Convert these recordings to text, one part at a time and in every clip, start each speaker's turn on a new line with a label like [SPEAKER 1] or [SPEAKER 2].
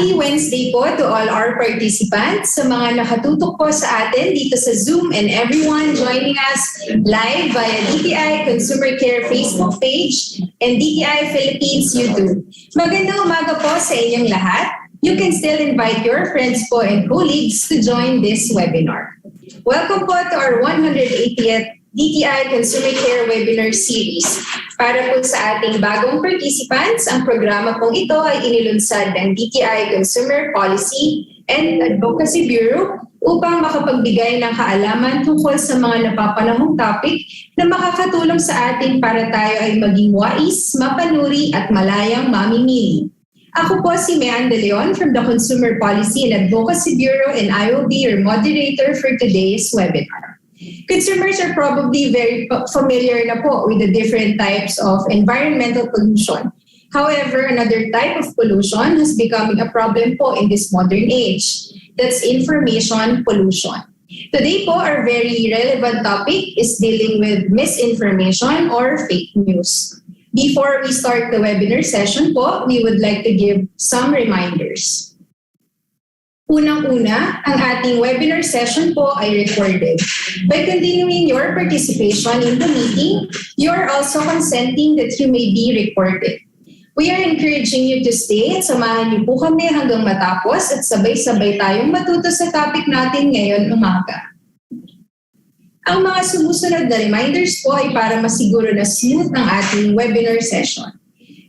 [SPEAKER 1] Happy Wednesday po to all our participants, sa mga nakatutok po sa atin dito sa Zoom and everyone joining us live via DTI Consumer Care Facebook page and DTI Philippines YouTube. Magandang umaga po sa inyong lahat. You can still invite your friends po and colleagues to join this webinar. Welcome po to our 180th DTI Consumer Care Webinar Series. Para po sa ating bagong participants, ang programa pong ito ay inilunsad ng DTI Consumer Policy and Advocacy Bureau upang makapagbigay ng kaalaman tungkol sa mga napapanahong topic na makakatulong sa atin para tayo ay maging wais, mapanuri at malayang mamimili. Ako po si Mean De Leon from the Consumer Policy and Advocacy Bureau and I will be your moderator for today's webinar. Consumers are probably very familiar na po with the different types of environmental pollution. However, another type of pollution has become a problem po in this modern age. That's information pollution. Today po, our very relevant topic is dealing with misinformation or fake news. Before we start the webinar session po, we would like to give some reminders. Unang-una, ang ating webinar session po ay recorded. By continuing your participation in the meeting, you are also consenting that you may be recorded. We are encouraging you to stay at samahan niyo po kami hanggang matapos at sabay-sabay tayong matuto sa topic natin ngayon umaga. Ang mga sumusunod na reminders po ay para masiguro na smooth ang ating webinar session.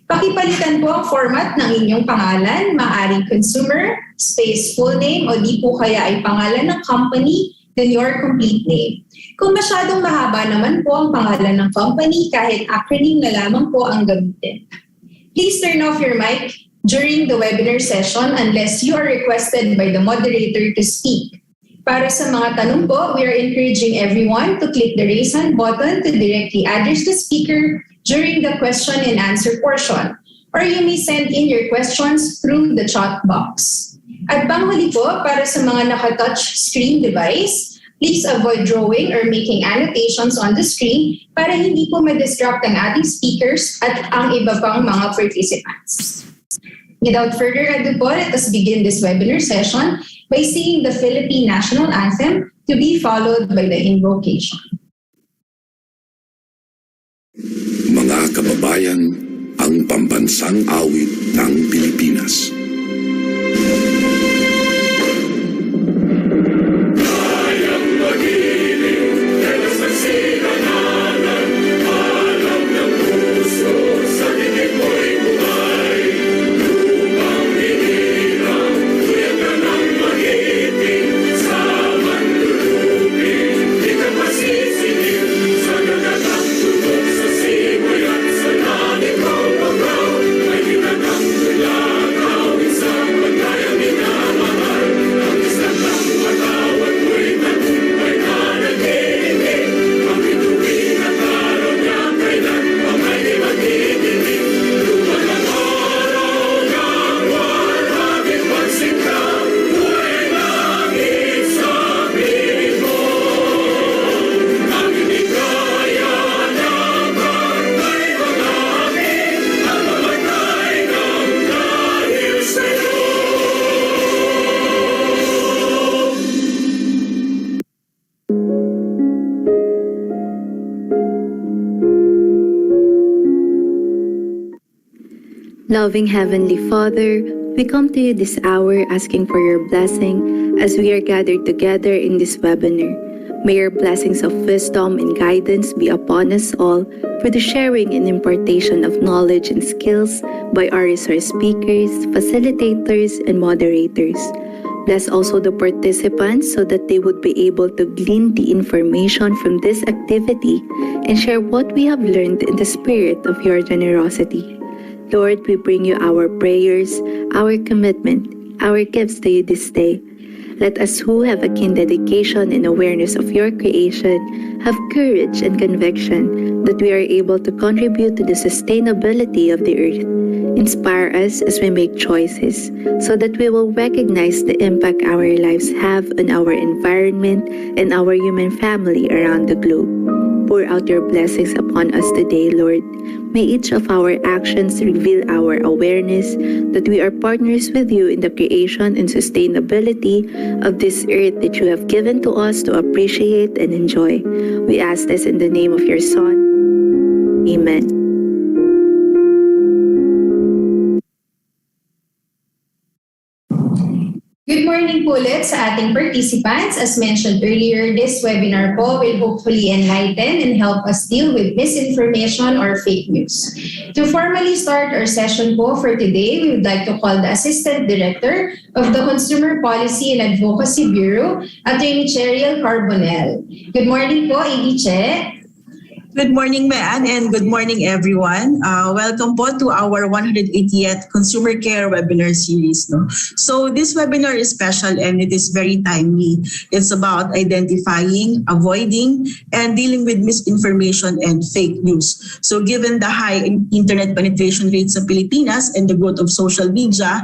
[SPEAKER 1] Pakipalitan po ang format ng inyong pangalan, maaaring consumer, space full name o di po kaya ay pangalan ng company, then your complete name. Kung masyadong mahaba naman po ang pangalan ng company, kahit acronym na lamang po ang gamitin. Please turn off your mic during the webinar session unless you are requested by the moderator to speak. Para sa mga tanong po, we are encouraging everyone to click the raise hand button to directly address the speaker during the question and answer portion, or you may send in your questions through the chat box. At panghuli po, para sa mga naka-touch screen device, please avoid drawing or making annotations on the screen para hindi po ma-distract ang ating speakers at ang iba pang mga participants. Without further ado po, let us begin this webinar session by singing the Philippine National Anthem to be followed by the Invocation.
[SPEAKER 2] Mga kababayan, ang pambansang awit ng Pilipinas.
[SPEAKER 3] Loving Heavenly Father, we come to you this hour asking for your blessing as we are gathered together in this webinar. May your blessings of wisdom and guidance be upon us all for the sharing and impartation of knowledge and skills by our resource speakers, facilitators, and moderators. Bless also the participants so that they would be able to glean the information from this activity and share what we have learned in the spirit of your generosity. Lord, we bring you our prayers, our commitment, our gifts to you this day. Let us who have a keen dedication and awareness of your creation have courage and conviction that we are able to contribute to the sustainability of the earth. Inspire us as we make choices so that we will recognize the impact our lives have on our environment and our human family around the globe. Pour out your blessings upon us today, Lord. May each of our actions reveal our awareness that we are partners with you in the creation and sustainability of this earth that you have given to us to appreciate and enjoy. We ask this in the name of your Son. Amen.
[SPEAKER 1] Good morning po ulit sa ating participants. As mentioned earlier, this webinar po will hopefully enlighten and help us deal with misinformation or fake news. To formally start our session po for today, we would like to call the Assistant Director of the Consumer Policy and Advocacy Bureau, Attorney Cheryl Carbonell. Good morning po, AD Che.
[SPEAKER 4] Good morning, Mayan, and good morning, everyone. Welcome po to our 180th Consumer Care Webinar Series. So this webinar is special and it is very timely. It's about identifying, avoiding, and dealing with misinformation and fake news. So given the high internet penetration rates sa Pilipinas and the growth of social media,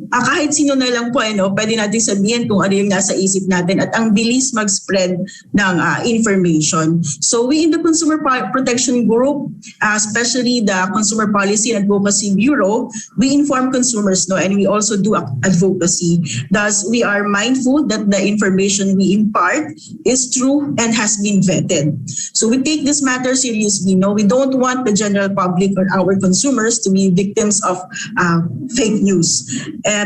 [SPEAKER 4] kahit sino na lang po, pwede natin sabihin kung ano yung nasa isip natin at ang bilis mag-spread ng information. So we in the Consumer Protection Group, especially the Consumer Policy and Advocacy Bureau, we inform consumers and we also do advocacy. Thus, we are mindful that the information we impart is true and has been vetted. So we take this matter seriously. We don't want the general public or our consumers to be victims of fake news.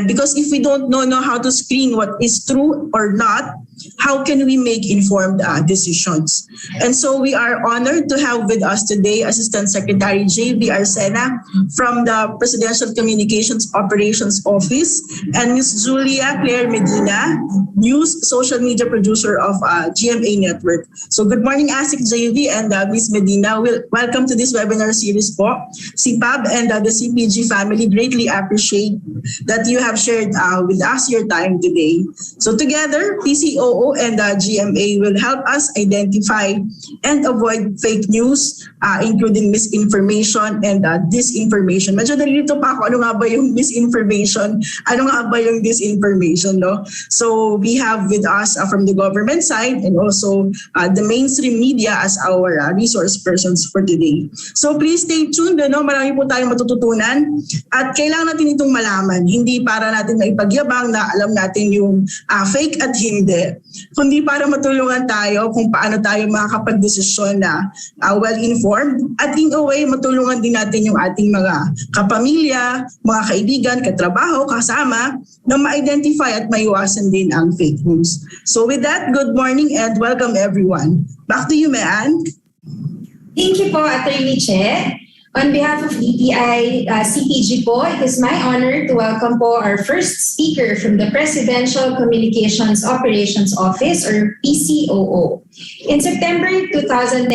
[SPEAKER 4] Because if we don't know how to screen what is true or not, how can we make informed decisions? And so we are honored to have with us today Assistant Secretary J.V. Arsena from the Presidential Communications Operations Office and Ms. Julia Claire Medina, News Social Media Producer of GMA Network. So good morning, ASIC JV and Ms. Medina. Welcome to this webinar series po. Si Pab and the CPG family greatly appreciate that you have shared with us your time today. So together, PCOO and GMA will help us identify and avoid fake news, including misinformation and disinformation. Medyo nalilito pa ako, ano nga ba yung misinformation? Ano nga ba yung disinformation? So we have with us from the government side and also the mainstream media as our resource persons for today. So please stay tuned. Marami po tayong matututunan at kailangan natin itong malaman. Hindi para natin maipagyabang na alam natin yung fake at hindi, kundi para matulungan tayo kung paano tayo makakapag-desisyon na well-informed at in a way matulungan din natin yung ating mga kapamilya, mga kaibigan, katrabaho, kasama na ma-identify at maiwasan din ang fake news. So with that, good morning and welcome everyone. Back to you, Mayan.
[SPEAKER 1] Thank you po, Attorney Che. On behalf of DTI CPG po, it is my honor to welcome po our first speaker from the Presidential Communications Operations Office or PCOO. In September 2019,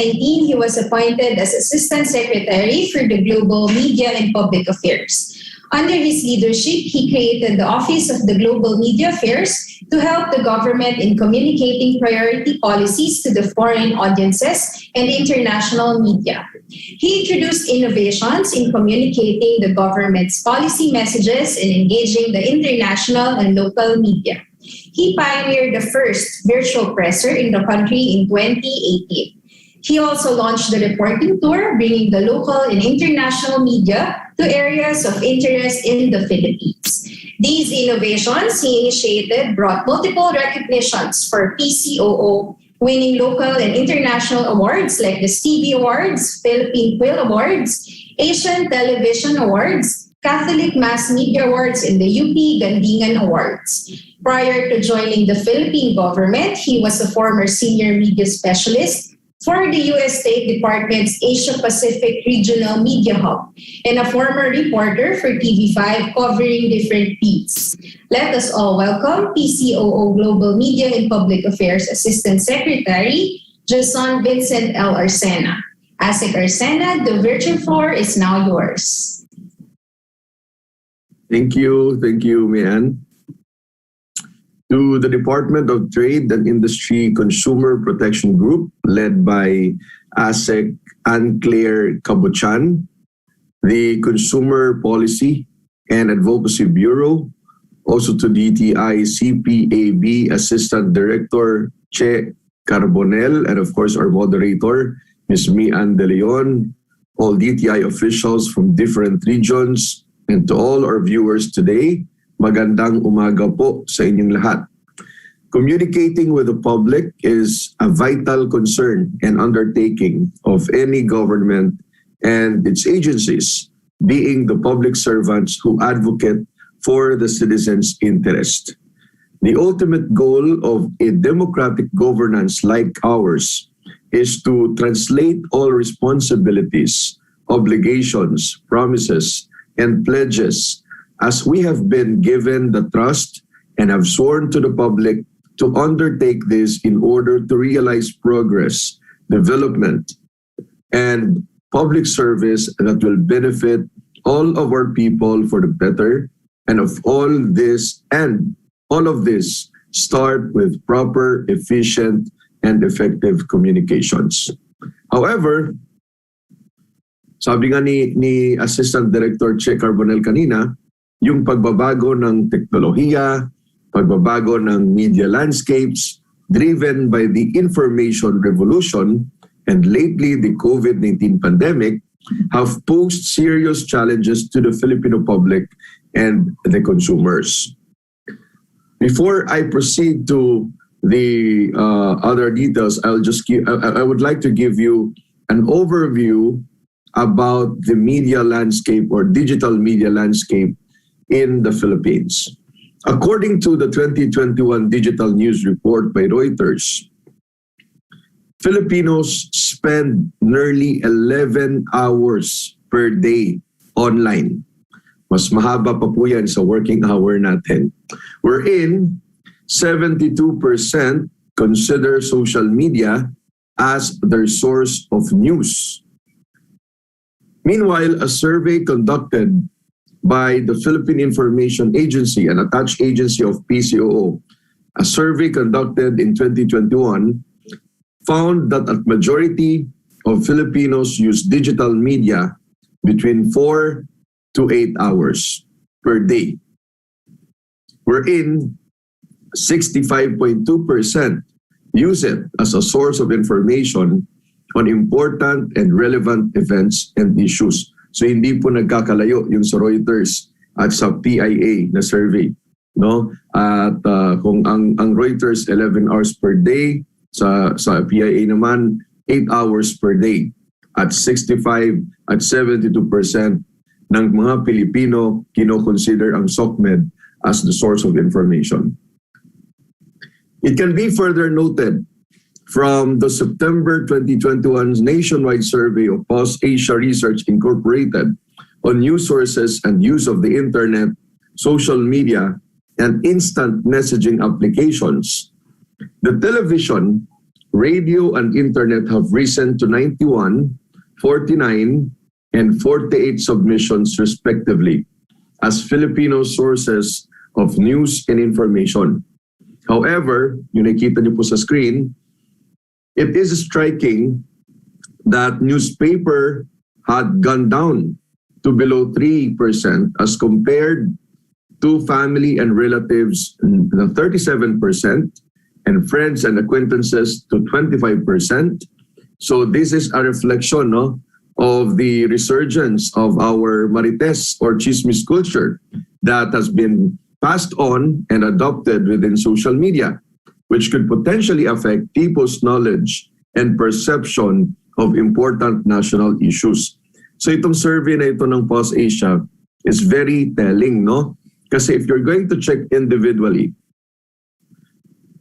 [SPEAKER 1] he was appointed as Assistant Secretary for the Global Media and Public Affairs. Under his leadership, he created the Office of the Global Media Affairs to help the government in communicating priority policies to the foreign audiences and international media. He introduced innovations in communicating the government's policy messages and engaging the international and local media. He pioneered the first virtual presser in the country in 2018. He also launched the reporting tour, bringing the local and international media to areas of interest in the Philippines. These innovations he initiated brought multiple recognitions for PCOO, winning local and international awards like the Stevie Awards, Philippine Quill Awards, Asian Television Awards, Catholic Mass Media Awards, and the UP Gandingan Awards. Prior to joining the Philippine government, he was a former senior media specialist for the U.S. State Department's Asia-Pacific Regional Media Hub and a former reporter for TV5 covering different beats. Let us all welcome PCOO Global Media and Public Affairs Assistant Secretary, Jason Vincent L. Arsena. ASIC Arsena, the virtual floor is now yours.
[SPEAKER 5] Thank you, Mian. To the Department of Trade and Industry Consumer Protection Group, led by ASEC Anne-Claire Cabuchan, the Consumer Policy and Advocacy Bureau, also to DTI CPAB Assistant Director Che Carbonell, and of course our moderator, Ms. Mian De Leon, all DTI officials from different regions, and to all our viewers today, magandang umaga po sa inyong lahat. Communicating with the public is a vital concern and undertaking of any government and its agencies, being the public servants who advocate for the citizens' interest. The ultimate goal of a democratic governance like ours is to translate all responsibilities, obligations, promises, and pledges as we have been given the trust and have sworn to the public to undertake this in order to realize progress, development, and public service that will benefit all of our people for the better. And all of this start with proper, efficient, and effective communications. However, sabi nga ni Assistant Director Che Carbonell kanina, yung pagbabago ng teknolohiya, pagbabago ng media landscapes driven by the information revolution and lately the COVID-19 pandemic have posed serious challenges to the Filipino public and the consumers. Before I proceed to the other details, I would like to give you an overview about the media landscape or digital media landscape in the Philippines. According to the 2021 Digital News Report by Reuters, Filipinos spend nearly 11 hours per day online. Mas mahaba pa po yan sa working hour natin. Wherein 72% consider social media as their source of news. Meanwhile, a survey conducted by the Philippine Information Agency, an attached agency of PCOO, a survey conducted in 2021 found that a majority of Filipinos use digital media between 4 to 8 hours per day, wherein 65.2% use it as a source of information on important and relevant events and issues. So hindi po nagkakalayo yung sa Reuters at sa PIA na survey, no? At kung ang Reuters 11 hours per day, sa PIA naman 8 hours per day, at 65 at 72% ng mga Pilipino kino-consider ang SOCMED as the source of information. It can be further noted from the September 2021 nationwide survey of POS Asia Research Incorporated on news sources and use of the internet, social media, and instant messaging applications. The television, radio, and internet have risen to 91, 49, and 48 submissions respectively as Filipino sources of news and information. However, yung nakita niyo po sa screen, it is striking that newspaper had gone down to below 3% as compared to family and relatives, 37%, and friends and acquaintances to 25%. So this is a reflection, no, of the resurgence of our marites or chismis culture that has been passed on and adopted within social media, which could potentially affect people's knowledge and perception of important national issues. So itong survey na ito ng POS Asia is very telling, no? Kasi if you're going to check individually,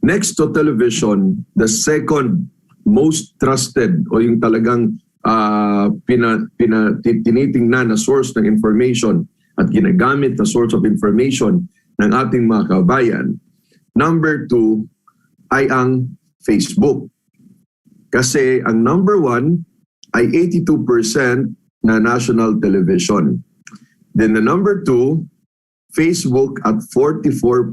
[SPEAKER 5] next to television, the second most trusted o yung talagang tinitingnan na source ng information at ginagamit na source of information ng ating mga kabayan, number 2 ay ang Facebook. Kasi ang number 1 ay 82% na national television. Then the number 2, Facebook at 44%.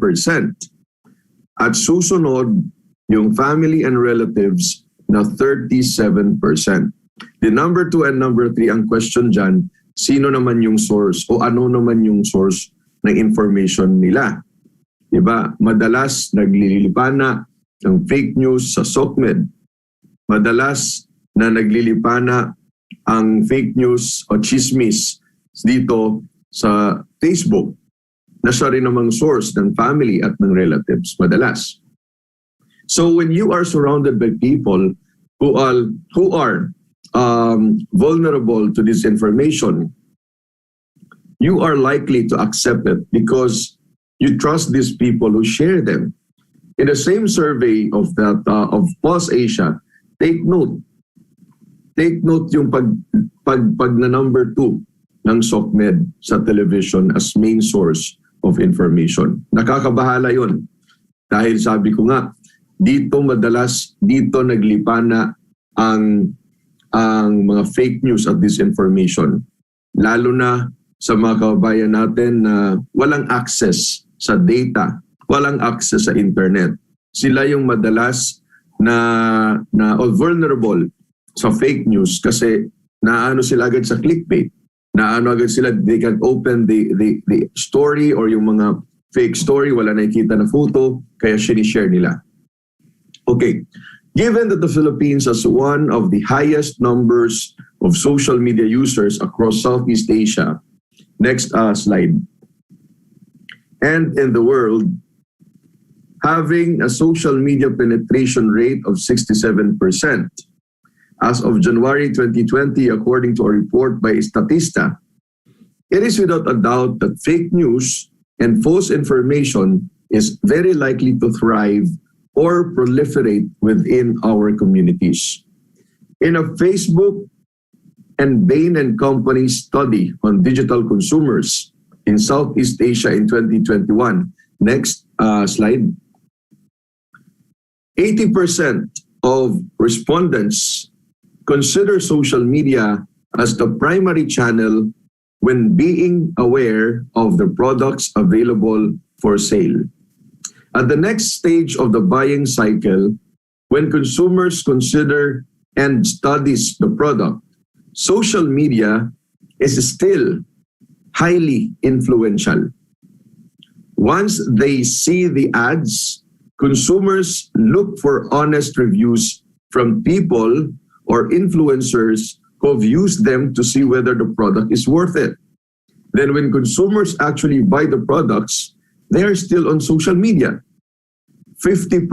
[SPEAKER 5] At susunod, yung family and relatives na 37%. The number 2 and number 3, ang question dyan, sino naman yung source o ano naman yung source ng information nila? Diba? Madalas naglilipana ng fake news sa SOCMED. Madalas na naglilipana ang fake news o chismis dito sa Facebook na siya rin namang source ng family at ng relatives madalas. So when you are surrounded by people who are vulnerable to this information, you are likely to accept it because you trust these people who share them. In the same survey of Pulse Asia, take note yung pag na number 2 ng SOCMED sa television as main source of information. Nakakabahala yun. Dahil sabi ko nga, dito naglipana ang mga fake news at disinformation. Lalo na sa mga kababayan natin na walang access sa data, walang access sa internet. Sila yung madalas na vulnerable sa fake news kasi naano sila agad sa clickbait. Naano agad sila, they can open the story or yung mga fake story, wala nakikita na photo, kaya sinishare nila. Okay, given that the Philippines has one of the highest numbers of social media users across Southeast Asia, next slide, and in the world, having a social media penetration rate of 67%. As of January 2020, according to a report by Statista, it is without a doubt that fake news and false information is very likely to thrive or proliferate within our communities. In a Facebook and Bain & Company study on digital consumers in Southeast Asia in 2021, next slide, 80% of respondents consider social media as the primary channel when being aware of the products available for sale. At the next stage of the buying cycle, when consumers consider and studies the product, social media is still highly influential. Once they see the ads, consumers look for honest reviews from people or influencers who have used them to see whether the product is worth it. Then when consumers actually buy the products, they are still on social media. 50%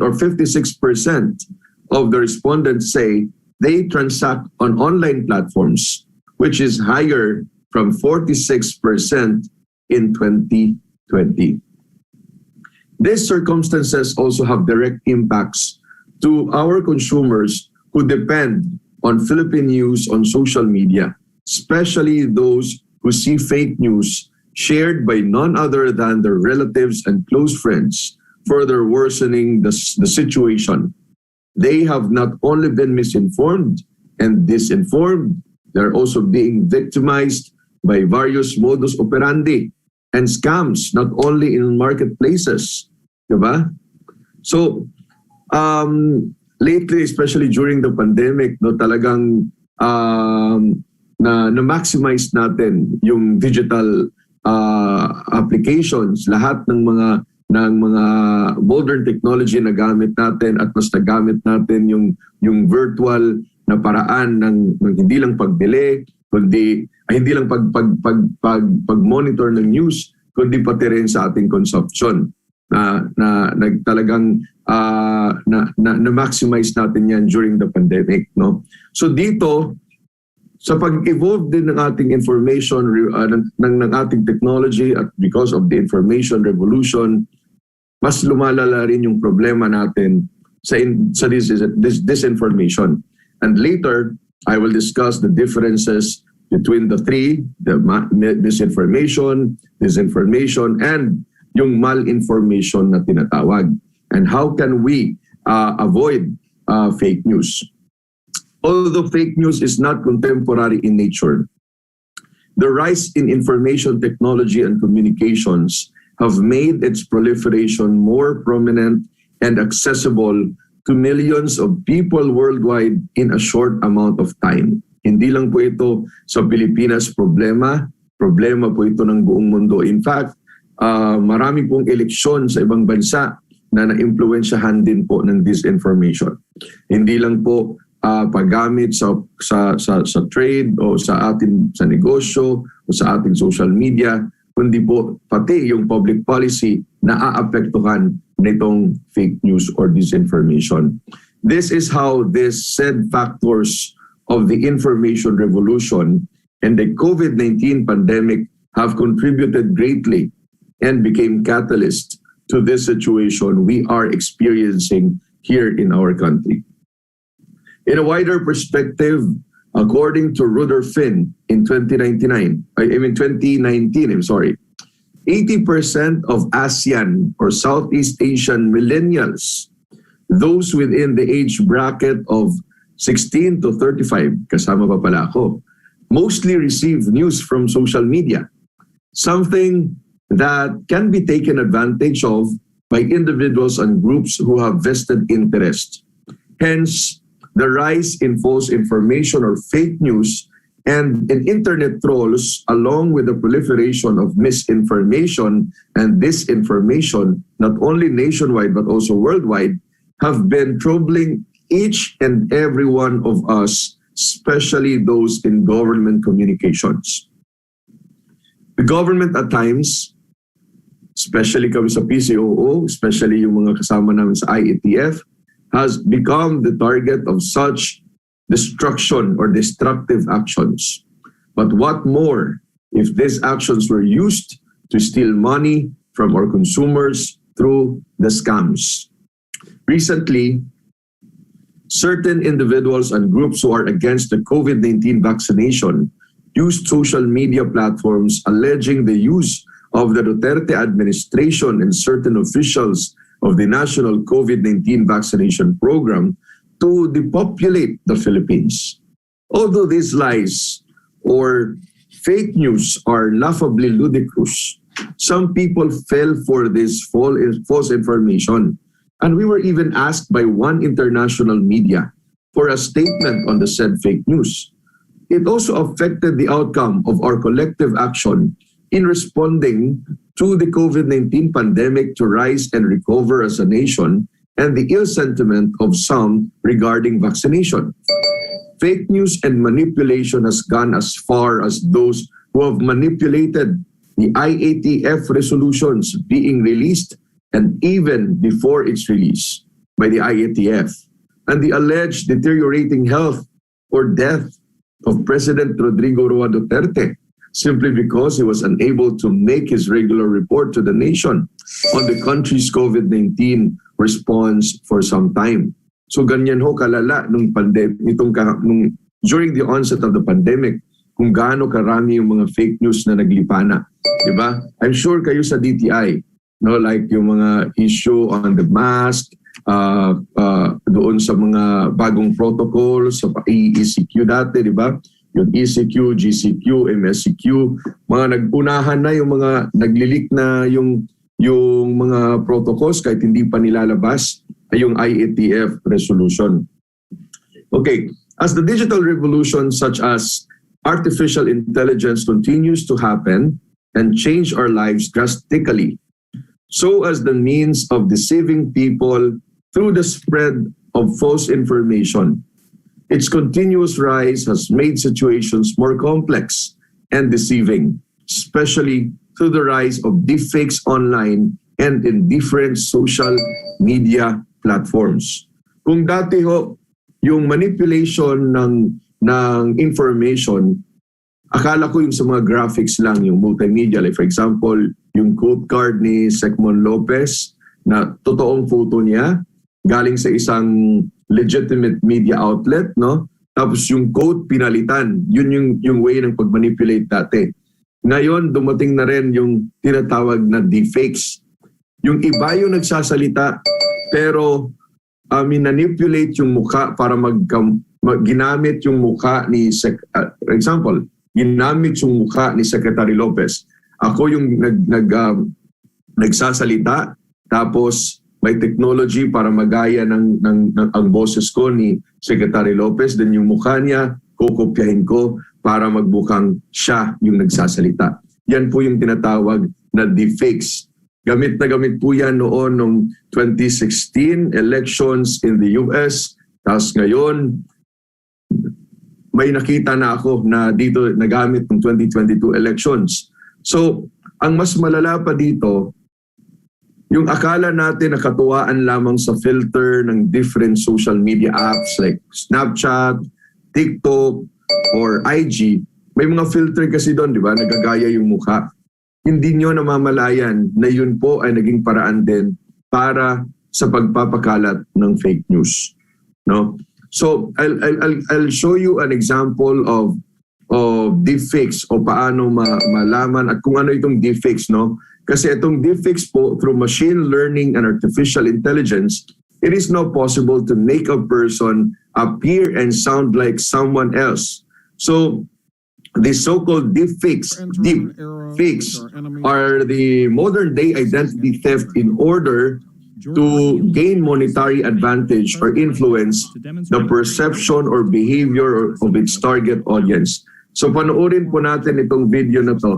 [SPEAKER 5] or 56% of the respondents say they transact on online platforms, which is higher from 46% in 2020. These circumstances also have direct impacts to our consumers who depend on Philippine news on social media, especially those who see fake news shared by none other than their relatives and close friends, further worsening the situation. They have not only been misinformed and disinformed, they're also being victimized by various modus operandi and scams, not only in marketplaces. Diba? So, lately, especially during the pandemic, no, talagang na-maximize natin yung digital applications, lahat ng mga modern technology na gamit natin at mas nagamit natin yung virtual na paraan ng hindi lang pagbili, kundi hindi lang pag-monitor ng news, kundi pati rin sa ating consumption. Talagang na-maximize natin yan during the pandemic. No? So dito, sa pag-evolve din ng ating information, ng ating technology at because of the information revolution, mas lumalala rin yung problema natin sa disinformation. And later, I will discuss the differences between the three, the misinformation, disinformation, and yung malinformation na tinatawag. And how can we avoid fake news? Although fake news is not contemporary in nature, the rise in information technology and communications have made its proliferation more prominent and accessible to millions of people worldwide in a short amount of time. Hindi lang po ito sa Pilipinas problema po ito ng buong mundo. In fact, marami pong eleksyon sa ibang bansa na na-impluensyahan din po ng disinformation. Hindi lang po paggamit sa trade o sa ating sa negosyo o sa ating social media, kundi po pati yung public policy na aapektuhan nitong fake news or disinformation. This is how these said factors of the information revolution and the COVID-19 pandemic have contributed greatly and became catalyst to this situation we are experiencing here in our country. In a wider perspective, according to Rutherford in 2019, 80% of ASEAN or Southeast Asian millennials, those within the age bracket of 16 to 35, kasama pa pala ako, mostly receive news from social media, something that can be taken advantage of by individuals and groups who have vested interest. Hence, the rise in false information or fake news and in internet trolls, along with the proliferation of misinformation and disinformation, not only nationwide but also worldwide, have been troubling each and every one of us, especially those in government communications. The government at times, especially kami sa PCOO, especially yung mga kasama namin sa IATF, has become the target of such destruction or destructive actions. But what more if these actions were used to steal money from our consumers through the scams? Recently, certain individuals and groups who are against the COVID-19 vaccination used social media platforms alleging the use of the Duterte administration and certain officials of the national COVID-19 vaccination program to depopulate the Philippines. Although these lies or fake news are laughably ludicrous, some people fell for this false information. And we were even asked by one international media for a statement on the said fake news. It also affected the outcome of our collective action in responding to the COVID-19 pandemic to rise and recover as a nation and the ill sentiment of some regarding vaccination. Fake news and manipulation has gone as far as those who have manipulated the IATF resolutions being released and even before its release by the IATF, and the alleged deteriorating health or death of President Rodrigo Roa Duterte, simply because he was unable to make his regular report to the nation on the country's COVID-19 response for some time. So ganyan ho kalala nung during the onset of the pandemic, kung gaano karami yung mga fake news na naglipana, di ba? I'm sure kayo sa DTI, no, like yung mga issue on the mask, doon sa mga bagong protocols sa ECQ dati, di ba? Yung ECQ, GCQ, MSCQ, mga nag-unahan na yung mga naglilik na yung mga protocols kahit hindi pa nilalabas ay yung IATF resolution. Okay, as the digital revolution such as artificial intelligence continues to happen and change our lives drastically, so as the means of deceiving people through the spread of false information, its continuous rise has made situations more complex and deceiving, especially through the rise of deepfakes online and in different social media platforms. Kung dati ho, yung manipulation ng information, akala ko yung sa mga graphics lang, yung multimedia. Like for example, yung quote card ni Secmon Lopez na totoong photo niya, galing sa isang legitimate media outlet, no? Tapos yung quote pinalitan, yun yung way ng pag-manipulate dati. Ngayon, dumating na rin yung tinatawag na deepfakes. Yung iba yung nagsasalita, pero minanipulate yung mukha para ginamit yung mukha ni, for example, ginamit yung mukha ni Secretary Lopez. Ako yung nagsasalita, tapos may technology para magaya ng ang boses ko ni Secretary Lopez, then yung mukha niya, kokopyahin ko para magbukang siya yung nagsasalita. Yan po yung tinatawag na deepfakes. Gamit na gamit po yan noon noong 2016 elections in the US. Tapos ngayon, may nakita na ako na dito nagamit ng 2022 elections. So, ang mas malala pa dito, yung akala natin na katuwaan lamang sa filter ng different social media apps like Snapchat, TikTok, or IG, may mga filter kasi doon, di ba? Nagagaya yung mukha. Hindi nyo namamalayan na yun po ay naging paraan din para sa pagpapakalat ng fake news. No? So, I'll show you an example of deepfakes o paano malaman at kung ano itong deepfakes, no? Kasi itong deepfakes po, through machine learning and artificial intelligence, it is now possible to make a person appear and sound like someone else. So, the so-called deepfakes are the modern-day identity theft in order to gain monetary advantage or influence the perception or behavior of its target audience. So panoorin po natin itong video na to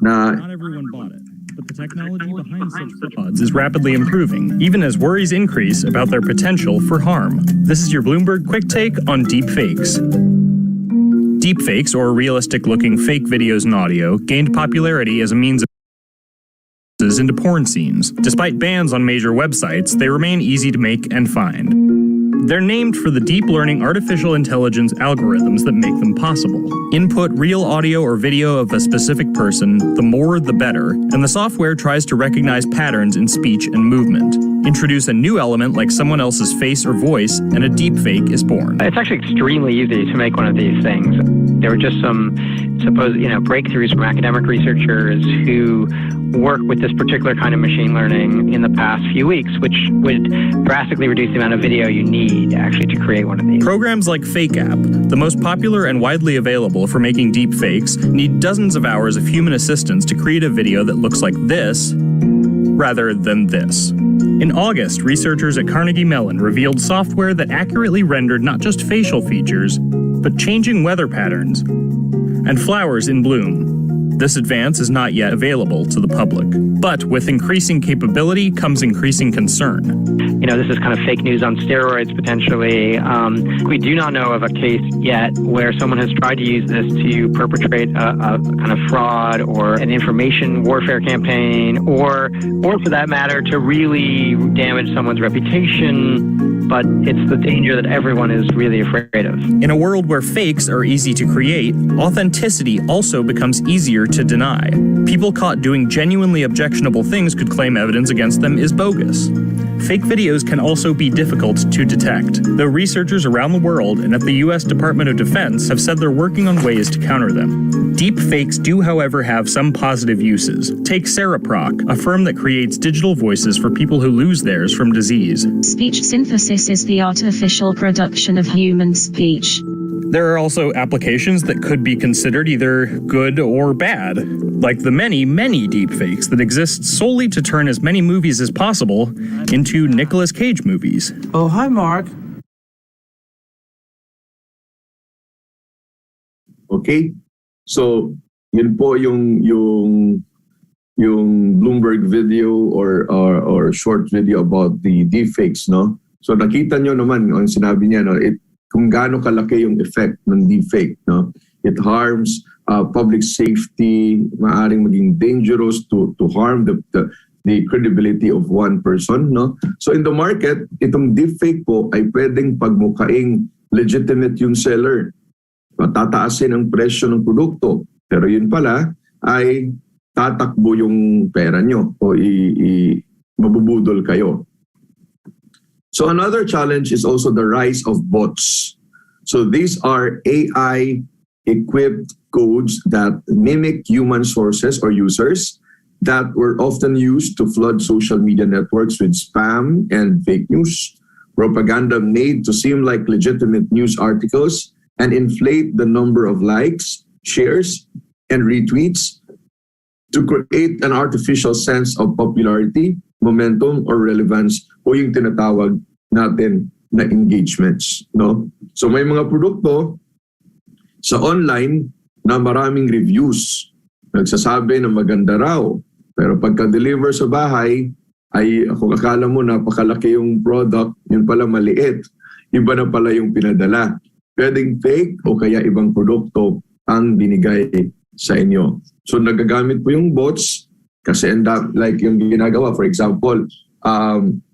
[SPEAKER 5] na
[SPEAKER 6] not everyone bought it. But the technology behind such frauds is rapidly improving, even as worries increase about their potential for harm. This is your Bloomberg Quick Take on deepfakes. Deepfakes, or realistic-looking fake videos and audio, gained popularity as a means of into porn scenes. Despite bans on major websites, they remain easy to make and find. They're named for the deep learning artificial intelligence algorithms that make them possible. Input real audio or video of a specific person, the more the better, and the software tries to recognize patterns in speech and movement. Introduce a new element like someone else's face or voice, and a deepfake is born.
[SPEAKER 7] It's actually extremely easy to make one of these things. There were just some breakthroughs from academic researchers who work with this particular kind of machine learning in the past few weeks, which would drastically reduce the amount of video you need actually to create one of these.
[SPEAKER 6] Programs like FakeApp, the most popular and widely available for making deep fakes, need dozens of hours of human assistance to create a video that looks like this rather than this. In August, researchers at Carnegie Mellon revealed software that accurately rendered not just facial features, but changing weather patterns and flowers in bloom. This advance is not yet available to the public. But with increasing capability comes increasing concern.
[SPEAKER 7] This is kind of fake news on steroids, potentially. We do not know of a case yet where someone has tried to use this to perpetrate a kind of fraud or an information warfare campaign, or for that matter, to really damage someone's reputation. But it's the danger that everyone is really afraid of.
[SPEAKER 6] In a world where fakes are easy to create, authenticity also becomes easier to deny. People caught doing genuinely objectionable things could claim evidence against them is bogus. Fake videos can also be difficult to detect, though researchers around the world and at the U.S. Department of Defense have said they're working on ways to counter them. Deep fakes do, however, have some positive uses. Take Cereproc, a firm that creates digital voices for people who lose theirs from disease.
[SPEAKER 8] Speech synthesis is the artificial production of human speech.
[SPEAKER 6] There are also applications that could be considered either good or bad, like the many, many deepfakes that exist solely to turn as many movies as possible into Nicolas Cage movies.
[SPEAKER 9] Oh, hi, Mark.
[SPEAKER 5] Okay? So, yun po yung Bloomberg video or short video about the deepfakes, no? So nakita nyo naman, ang sinabi niya, no, kung gaano kalaki yung effect ng deepfake, no? It harms public safety, maaring maging dangerous to harm the credibility of one person, no? So in the market, itong deepfake po ay pwedeng pagmukaing legitimate yung seller. Matataasin ang presyo ng produkto, pero yun pala ay tatakbo yung pera nyo o mabubudol kayo. So another challenge is also the rise of bots. So these are AI-equipped codes that mimic human sources or users that were often used to flood social media networks with spam and fake news, propaganda made to seem like legitimate news articles, and inflate the number of likes, shares, and retweets to create an artificial sense of popularity, momentum, or relevance, o yung tinatawag natin na engagements, no? So may mga produkto sa online na maraming reviews. Nagsasabi na maganda raw, pero pagka-deliver sa bahay, ay kung akala mo napakalaki yung product, yun pala maliit. Iba na pala yung pinadala. pwedeng fake o kaya ibang produkto ang binigay sa inyo. So nagagamit po yung bots kasi like yung ginagawa, for example,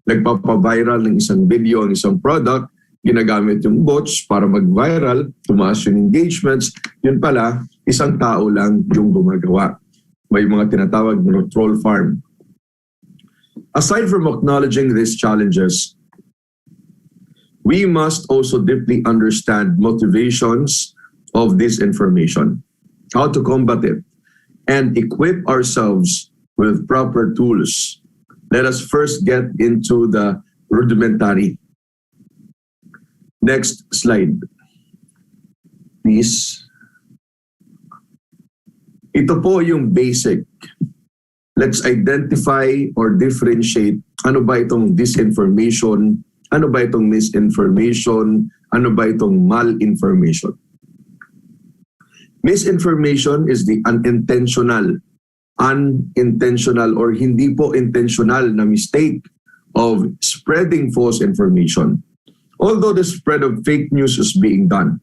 [SPEAKER 5] nagpapaviral ng isang video, ng isang product, ginagamit yung bots para mag-viral, tumaas yung engagements, yun pala, isang tao lang yung gumagawa. May mga tinatawag na troll farm. Aside from acknowledging these challenges, we must also deeply understand motivations of this information, how to combat it, and equip ourselves with proper tools. Let us first get into the rudimentary. Next slide, please. Ito po yung basic. Let's identify or differentiate ano ba itong disinformation, ano ba itong misinformation, ano ba itong malinformation. Misinformation is the unintentional or hindi po intentional na mistake of spreading false information. Although the spread of fake news is being done.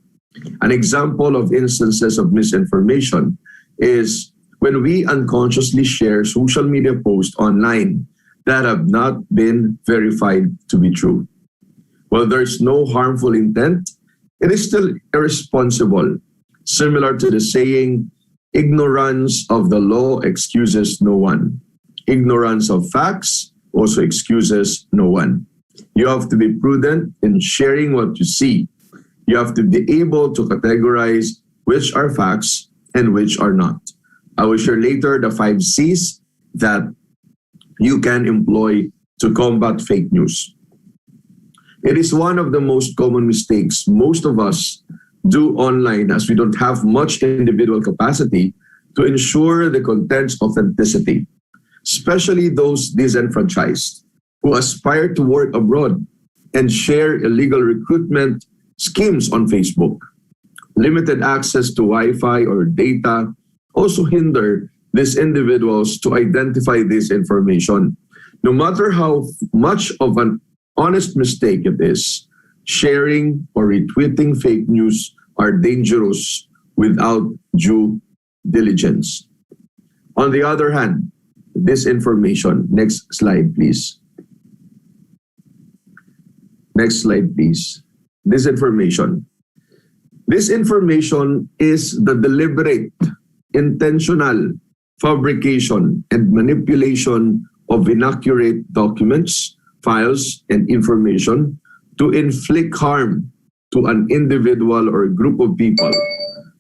[SPEAKER 5] An example of instances of misinformation is when we unconsciously share social media posts online that have not been verified to be true. While there's no harmful intent, it is still irresponsible, similar to the saying, ignorance of the law excuses no one. Ignorance of facts also excuses no one. You have to be prudent in sharing what you see. You have to be able to categorize which are facts and which are not. I will share later the 5 C's that you can employ to combat fake news. It is one of the most common mistakes most of us do online as we don't have much individual capacity to ensure the content's authenticity, especially those disenfranchised who aspire to work abroad and share illegal recruitment schemes on Facebook. Limited access to Wi-Fi or data also hinder these individuals to identify this information. No matter how much of an honest mistake it is, sharing or retweeting fake news are dangerous without due diligence. On the other hand, disinformation. Next slide, please. Next slide, please. Disinformation. Disinformation is the deliberate, intentional fabrication and manipulation of inaccurate documents, files, and information to inflict harm to an individual or a group of people.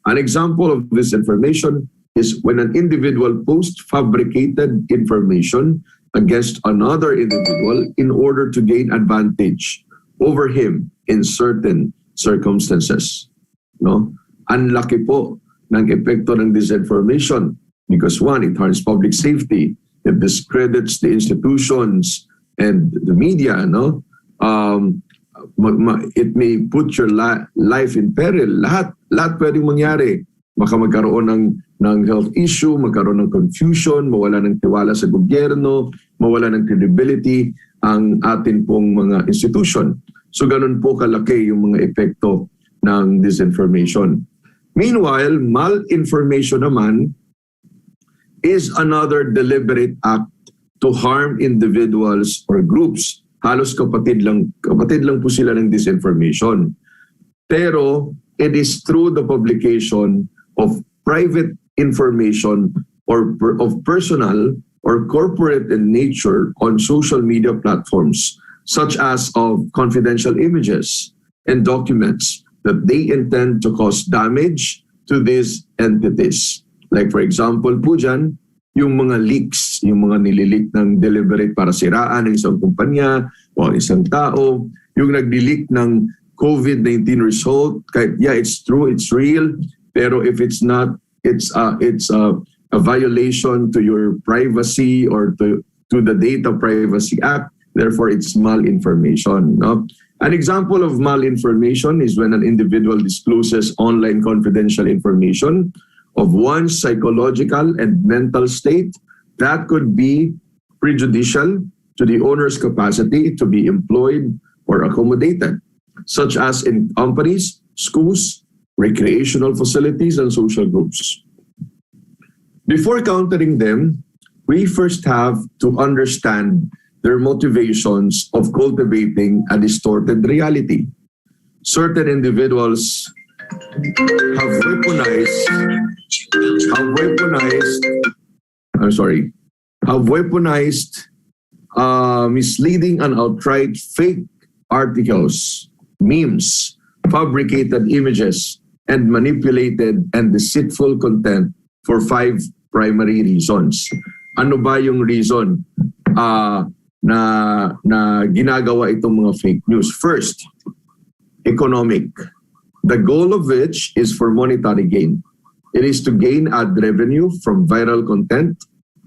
[SPEAKER 5] An example of this information is when an individual posts fabricated information against another individual in order to gain advantage over him in certain circumstances. No? Ang laki po ng epekto ng disinformation because one, it harms public safety, it discredits the institutions and the media, no? It may put your life in peril. Lahat pwedeng mangyari. Baka magkaroon ng health issue, magkaroon ng confusion, mawala ng tiwala sa gobyerno, mawala ng credibility ang atin pong mga institution. So ganun po kalaki yung mga epekto ng disinformation. Meanwhile, malinformation naman is another deliberate act to harm individuals or groups. Halos kapatid lang po sila ng disinformation. Pero it is through the publication of private information or of personal or corporate in nature on social media platforms, such as of confidential images and documents that they intend to cause damage to these entities. Like for example po dyan, yung mga leaks, yung mga nilileak ng deliberate para siraan ng isang kumpanya o isang tao, yung nag-leak ng COVID-19 result, kahit yeah, it's true, it's real, pero if it's not, it's a violation to your privacy or to the Data Privacy Act, therefore it's malinformation. No? An example of malinformation is when an individual discloses online confidential information of one's psychological and mental state that could be prejudicial to the owner's capacity to be employed or accommodated, such as in companies, schools, recreational facilities, and social groups. Before countering them, we first have to understand their motivations of cultivating a distorted reality. Certain individuals have weaponized misleading and outright fake articles, memes, fabricated images, and manipulated and deceitful content for 5 primary reasons. Ano ba yung reason na ginagawa itong mga fake news? First, economic. The goal of which is for monetary gain. It is to gain ad revenue from viral content.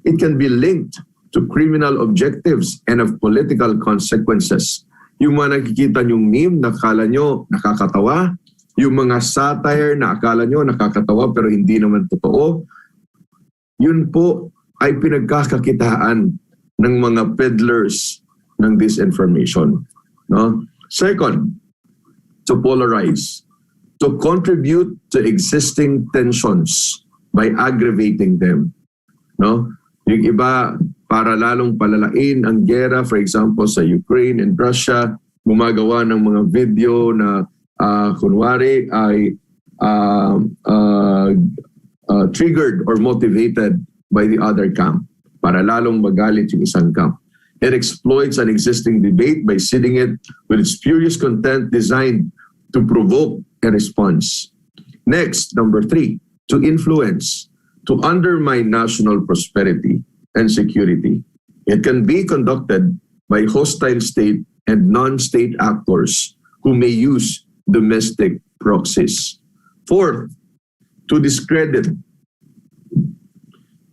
[SPEAKER 5] It can be linked to criminal objectives and of political consequences. Yung mga nakikita yung meme na akala nyo nakakatawa, yung mga satire na akala nyo nakakatawa pero hindi naman totoo, yun po ay pinagkakakitaan ng mga peddlers ng disinformation. No? Second, to polarize, to contribute to existing tensions by aggravating them. No? Yung iba, para lalong palalain ang gera, for example, sa Ukraine and Russia, gumagawa ng mga video na kunwari ay triggered or motivated by the other camp para lalong magalit yung isang camp. It exploits an existing debate by seeding it with spurious content designed to provoke a response. Next, number 3, to influence, to undermine national prosperity and security. It can be conducted by hostile state and non-state actors who may use domestic proxies. Fourth, to discredit,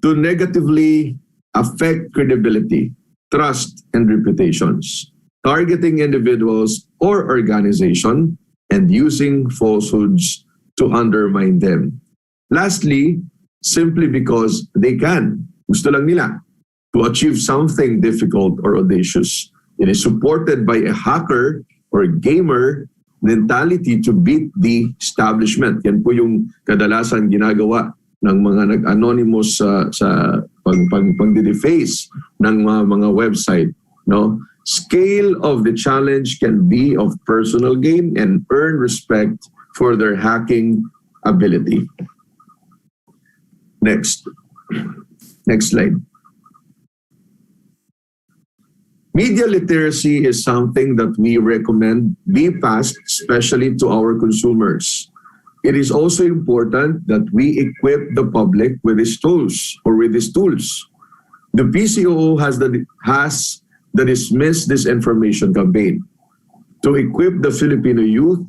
[SPEAKER 5] to negatively affect credibility, trust, and reputations, targeting individuals or organization and using falsehoods to undermine them. Lastly, simply because they can, gusto lang nila, to achieve something difficult or audacious. It is supported by a hacker or gamer mentality to beat the establishment. Yan po yung kadalasan ginagawa ng mga nag-anonymous sa pag-deface ng mga website. No? Scale of the challenge can be of personal gain and earn respect for their hacking ability. Next slide. Media literacy is something that we recommend be passed, especially to our consumers. It is also important that we equip the public with these tools. The PCOO has the Dismiss Disinformation campaign to equip the Filipino youth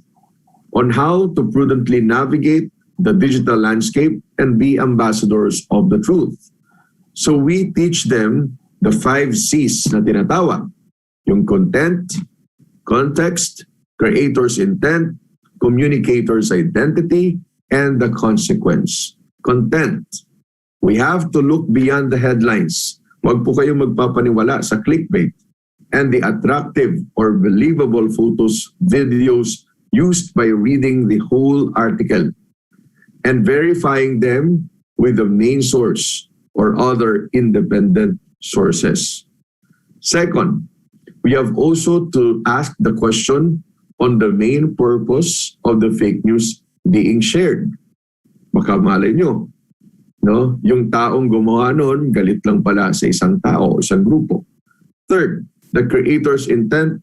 [SPEAKER 5] on how to prudently navigate the digital landscape and be ambassadors of the truth. So we teach them the 5 C's na tinatawag. Yung content, context, creator's intent, communicator's identity, and the consequence. Content. We have to look beyond the headlines. Huwag po kayong magpapaniwala sa clickbait and the attractive or believable photos, videos used by reading the whole article and verifying them with the main source or other independent sources. Second, we have also to ask the question on the main purpose of the fake news being shared. Baka malay nyo, no? Yung taong gumawa nun, galit lang pala sa isang tao o isang grupo. Third, the creator's intent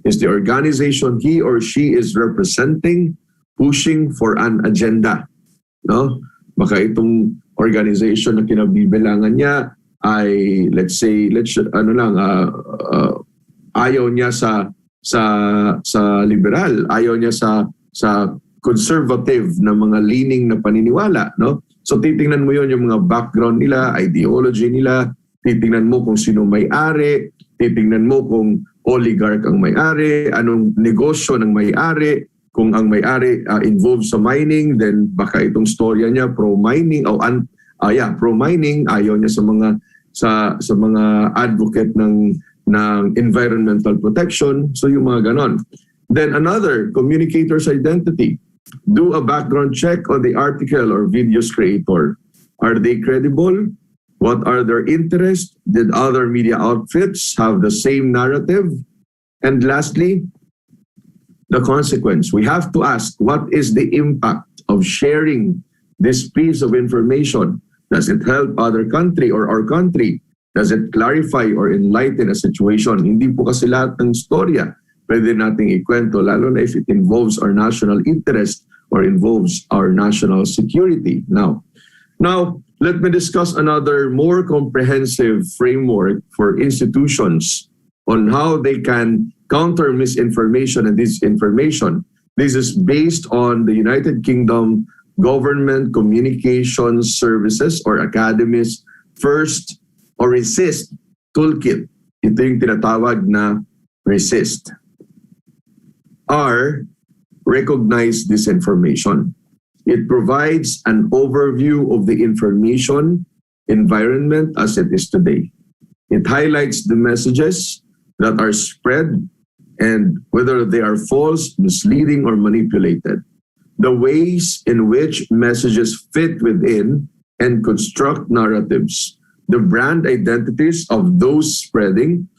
[SPEAKER 5] is the organization he or she is representing, pushing for an agenda. No? Baka itong organization na kinabibilangan niya ay ayaw niya sa liberal, ayaw niya sa conservative na mga leaning na paniniwala, no? So titingnan mo yon yung mga background nila, ideology nila, titingnan mo kung sino may-ari, titingnan mo kung oligarch ang may-ari, anong negosyo ng may-ari, kung ang may-ari involved sa mining, then baka itong storya niya pro-mining pro-mining, ayaw niya sa mga advocate ng environmental protection, so yung mga ganon. Then another, communicator's identity. Do a background check on the article or video's creator. Are they credible? What are their interests? Did other media outfits have the same narrative? And lastly, the consequence. We have to ask, what is the impact of sharing this piece of information? Does it help other country or our country? Does it clarify or enlighten a situation? Hindi po kasi lahat ng storya pwede nating ikwento, lalo na if it involves our national interest or involves our national security. Now, let me discuss another more comprehensive framework for institutions on how they can counter misinformation and disinformation. This is based on the United Kingdom Government Communications Services or Academy's first or RESIST toolkit. Ito yung tinatawag na RESIST. R, recognize disinformation. It provides an overview of the information environment as it is today. It highlights the messages that are spread and whether they are false, misleading, or manipulated. The ways in which messages fit within and construct narratives, the brand identities of those spreading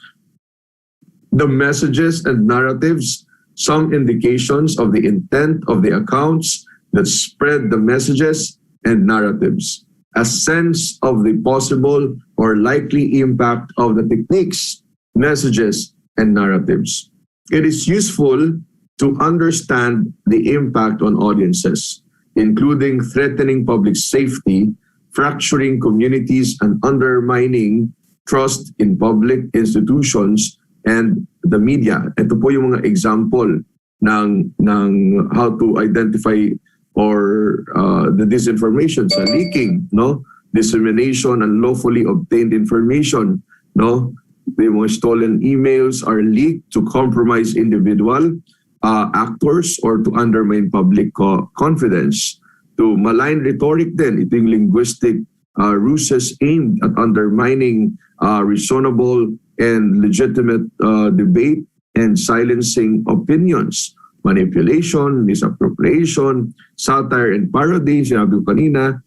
[SPEAKER 5] the messages and narratives, some indications of the intent of the accounts that spread the messages and narratives, a sense of the possible or likely impact of the techniques, messages, and narratives. It is useful to understand the impact on audiences, including threatening public safety, fracturing communities, and undermining trust in public institutions and the media. Ito po yung mga example ng how to identify or the disinformation sa leaking, no? Dissemination and lawfully obtained information, no? The mga stolen emails are leaked to compromise individual actors or to undermine public confidence. To malign rhetoric din, ito yung linguistic ruses aimed at undermining reasonable and legitimate debate and silencing opinions. Manipulation, misappropriation, satire and parody, sinabi ko kanina,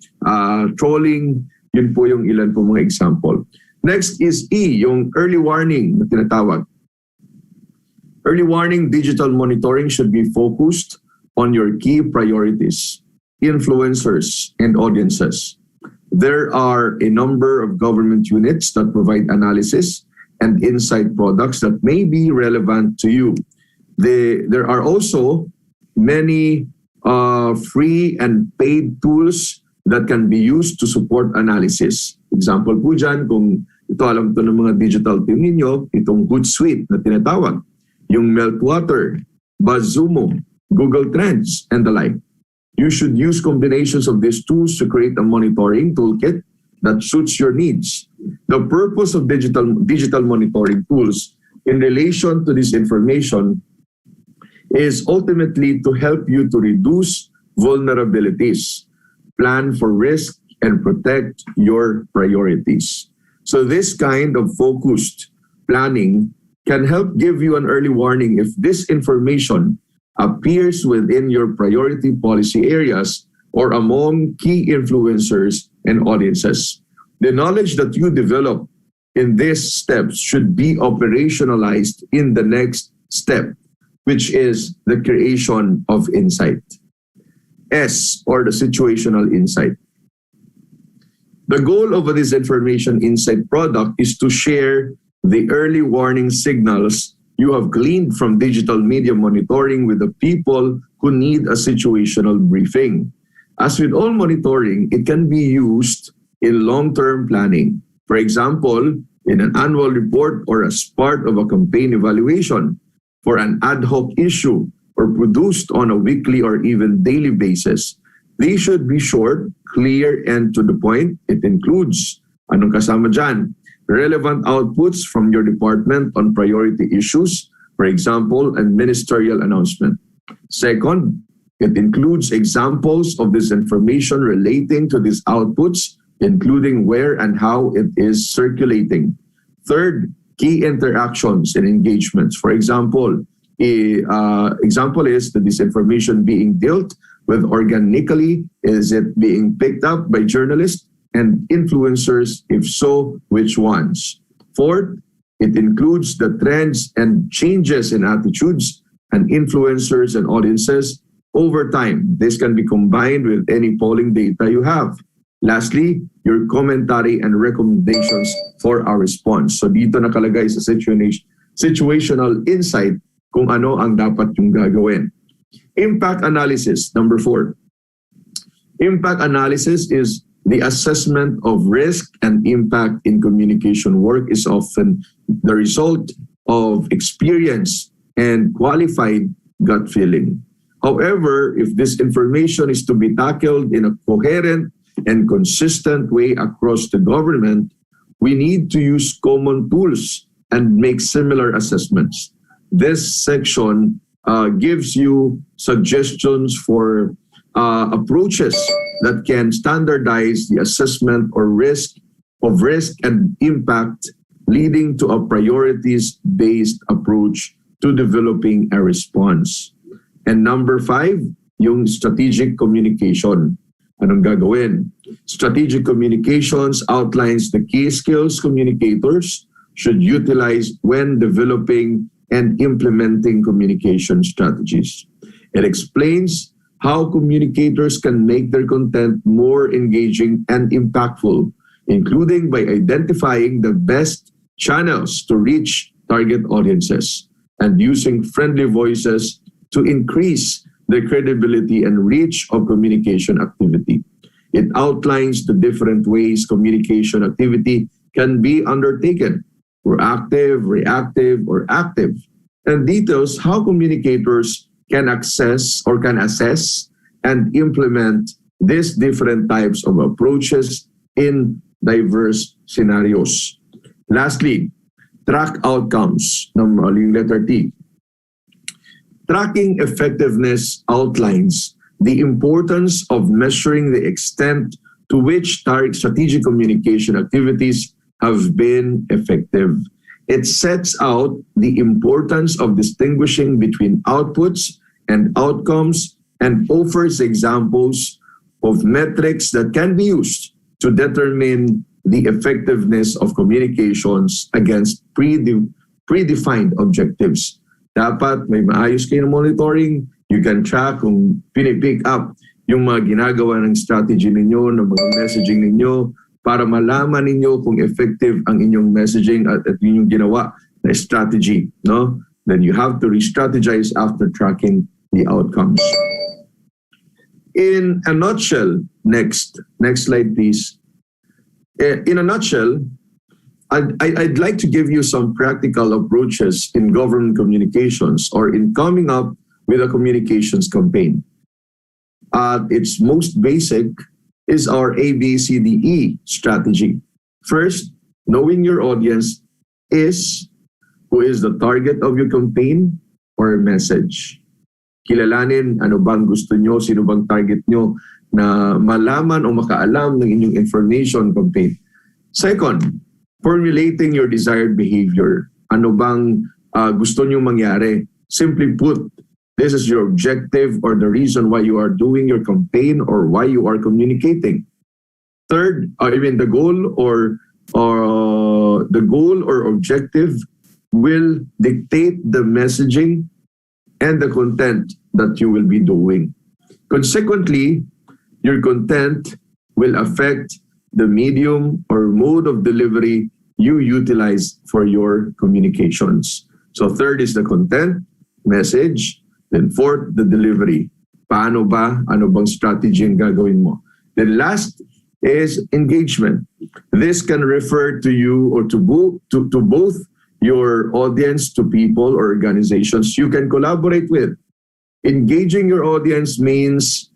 [SPEAKER 5] trolling, yun po yung ilan po mga example. Next is E, yung early warning na tinatawag. Early warning digital monitoring should be focused on your key priorities, influencers, and audiences. There are a number of government units that provide analysis and insight products that may be relevant to you. There are also many free and paid tools that can be used to support analysis. Example po dyan, kung ito alam to ng mga digital team ninyo, itong Hootsuite na tinatawag, yung Meltwater, BuzzSumo, Google Trends, and the like. You should use combinations of these tools to create a monitoring toolkit that suits your needs. The purpose of digital monitoring tools in relation to this information is ultimately to help you to reduce vulnerabilities, plan for risk, and protect your priorities. So this kind of focused planning can help give you an early warning if this information appears within your priority policy areas or among key influencers and audiences. The knowledge that you develop in these steps should be operationalized in the next step, which is the creation of insight. S, or the situational insight. The goal of this information insight product is to share the early warning signals you have gleaned from digital media monitoring with the people who need a situational briefing. As with all monitoring, it can be used in long-term planning. For example, in an annual report or as part of a campaign evaluation, for an ad hoc issue or produced on a weekly or even daily basis. They should be short, clear, and to the point. It includes, anong kasama dyan? Relevant outputs from your department on priority issues, for example, a ministerial announcement. Second, it includes examples of this information relating to these outputs, including where and how it is circulating. Third, key interactions and engagements. For example, Example is the disinformation being dealt with organically. Is it being picked up by journalists and influencers? If so, which ones? Fourth, it includes the trends and changes in attitudes and influencers and audiences over time. This can be combined with any polling data you have. Lastly, your commentary and recommendations for our response. So dito nakalagay sa situational insight kung ano ang dapat yung gagawin. Impact analysis, number 4. Impact analysis is the assessment of risk and impact in communication work is often the result of experience and qualified gut feeling. However, if this information is to be tackled in a coherent and consistent way across the government, we need to use common tools and make similar assessments. This section gives you suggestions for approaches that can standardize the assessment or risk and impact, leading to a priorities-based approach to developing a response. And number 5, yung strategic communication. Anong gagawin? Strategic communications outlines the key skills communicators should utilize when developing and implementing communication strategies. It explains how communicators can make their content more engaging and impactful, including by identifying the best channels to reach target audiences and using friendly voices to increase the credibility and reach of communication activity. It outlines the different ways communication activity can be undertaken: proactive, reactive, or active, and details how communicators can assess and implement these different types of approaches in diverse scenarios. Lastly, track outcomes, yung letter T. Tracking effectiveness outlines the importance of measuring the extent to which strategic communication activities have been effective. It sets out the importance of distinguishing between outputs and outcomes and offers examples of metrics that can be used to determine the effectiveness of communications against predefined objectives. Dapat may maayos kayo ng monitoring. You can track kung pinipick up yung mga ginagawa ng strategy ninyo, ng mga messaging ninyo, para malaman ninyo kung effective ang inyong messaging at inyong ginawa na strategy. No? Then you have to re-strategize after tracking the outcomes. In a nutshell, next slide please. In a nutshell, I'd like to give you some practical approaches in government communications or in coming up with a communications campaign. At its most basic is our ABCDE strategy. First, knowing your audience is who is the target of your campaign or message. Kilalanin ano bang gusto nyo, sino bang target nyo na malaman o makaalam ng inyong information campaign. Second, formulating your desired behavior. Ano bang gusto nyo mangyari? Simply put, this is your objective or the reason why you are doing your campaign or why you are communicating. Third, the goal or objective will dictate the messaging and the content that you will be doing. Consequently, your content will affect the medium or mode of delivery you utilize for your communications. So third is the content, message. Then fourth, the delivery. Paano ba? Ano bang strategy ang gagawin mo? Then last is engagement. This can refer to you or to both your audience, to people or organizations you can collaborate with. Engaging your audience means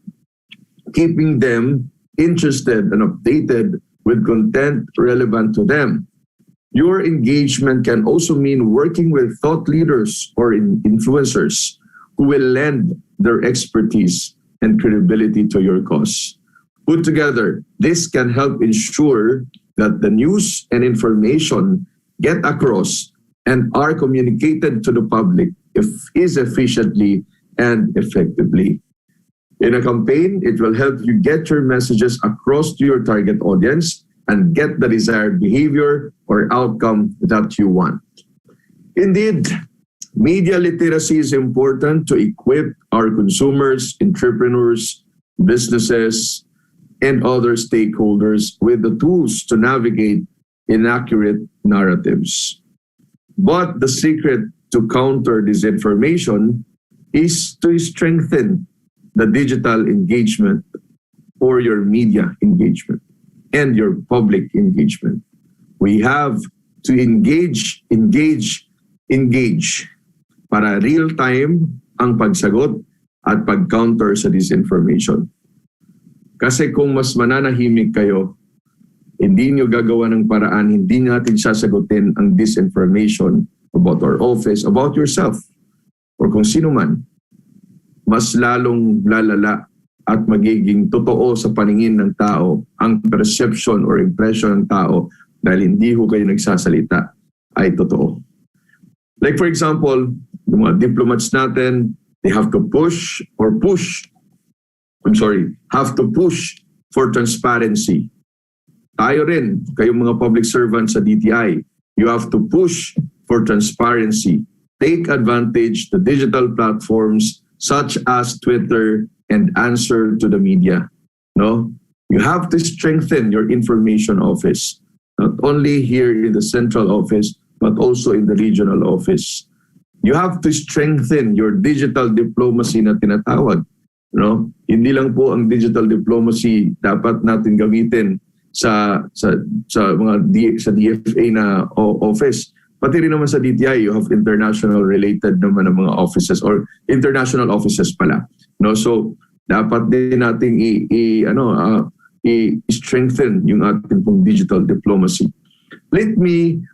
[SPEAKER 5] keeping them interested and updated with content relevant to them. Your engagement can also mean working with thought leaders or influencers who will lend their expertise and credibility to your cause. Put together, this can help ensure that the news and information get across and are communicated to the public is efficiently and effectively. In a campaign, it will help you get your messages across to your target audience and get the desired behavior or outcome that you want. Indeed, media literacy is important to equip our consumers, entrepreneurs, businesses, and other stakeholders with the tools to navigate inaccurate narratives. But the secret to counter disinformation is to strengthen the digital engagement or your media engagement and your public engagement. We have to engage para real-time ang pagsagot at pag-counter sa disinformation. Kasi kung mas mananahimik kayo, hindi nyo gagawa ng paraan, hindi natin sasagutin ang disinformation about our office, about yourself, or kung sino man, mas lalong lalala at magiging totoo sa paningin ng tao ang perception or impression ng tao dahil hindi ho kayo nagsasalita ay totoo. Like for example, yung mga diplomats natin, they have to push for transparency. Tayo rin, kayong mga public servants sa DTI, you have to push for transparency. Take advantage the digital platforms such as Twitter and answer to the media. No? You have to strengthen your information office, not only here in the central office, but also in the regional office. You have to strengthen your digital diplomacy na tinatawag. No? Hindi lang po ang digital diplomacy dapat natin gamitin sa DFA na office. Pati rin naman sa DTI, you have international related naman ng mga offices or international offices pala. No, so dapat din nating i-strengthen yung ating pong digital diplomacy. Let me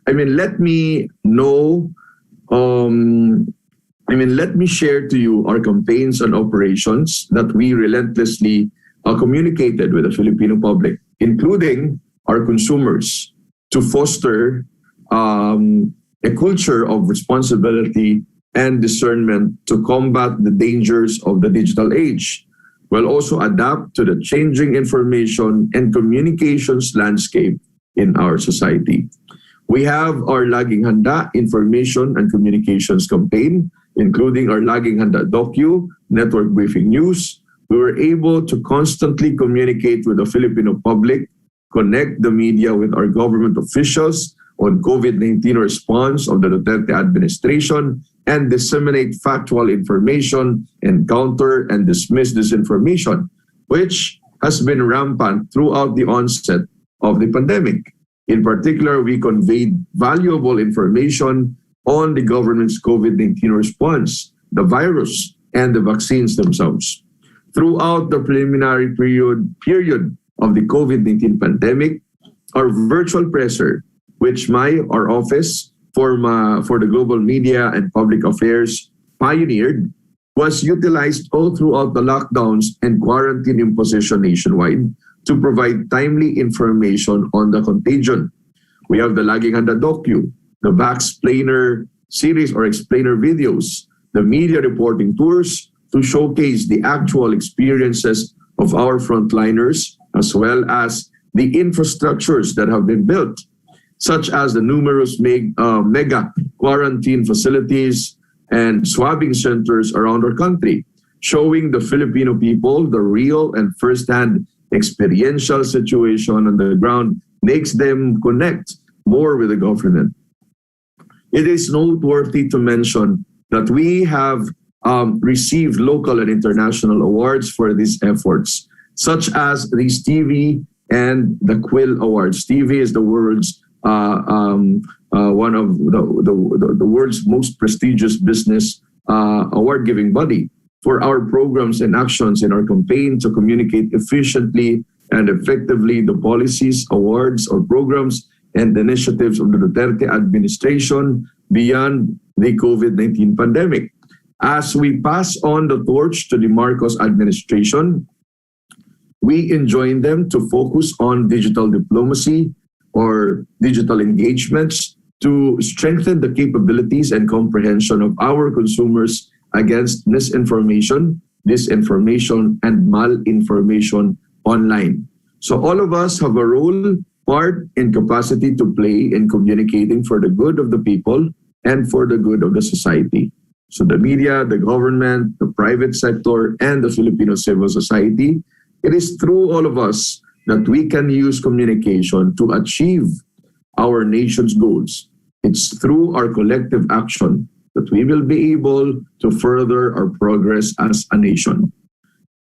[SPEAKER 5] share to you our campaigns and operations that we relentlessly communicated with the Filipino public, including our consumers, to foster a culture of responsibility and discernment to combat the dangers of the digital age, while also adapt to the changing information and communications landscape in our society. We have our Laging Handa Information and Communications campaign, including our Laging Handa Docu, Network Briefing News. We were able to constantly communicate with the Filipino public, connect the media with our government officials on COVID-19 response of the Duterte administration, and disseminate factual information and counter and dismiss disinformation, which has been rampant throughout the onset of the pandemic. In particular, we conveyed valuable information on the government's COVID-19 response, the virus, and the vaccines themselves. Throughout the preliminary period of the COVID-19 pandemic, our virtual presser, which our office for the global media and public affairs pioneered, was utilized all throughout the lockdowns and quarantine imposition nationwide to provide timely information on the contagion. We have the Laging Handa Docu, the Vaxplainer series or explainer videos, the media reporting tours to showcase the actual experiences of our frontliners, as well as the infrastructures that have been built, such as the numerous mega quarantine facilities and swabbing centers around our country, showing the Filipino people the real and first-hand experiential situation on the ground makes them connect more with the government. It is noteworthy to mention that we have received local and international awards for these efforts, such as the Stevie and the Quill Awards. Stevie is the world's one of the world's most prestigious business award-giving body for our programs and actions in our campaign to communicate efficiently and effectively the policies, awards, or programs and initiatives of the Duterte administration beyond the COVID-19 pandemic. As we pass on the torch to the Marcos administration, we enjoin them to focus on digital diplomacy or digital engagements to strengthen the capabilities and comprehension of our consumers against misinformation, disinformation, and malinformation online. So all of us have a role, part, and capacity to play in communicating for the good of the people and for the good of the society. So the media, the government, the private sector, and the Filipino civil society, it is through all of us that we can use communication to achieve our nation's goals. It's through our collective action that we will be able to further our progress as a nation.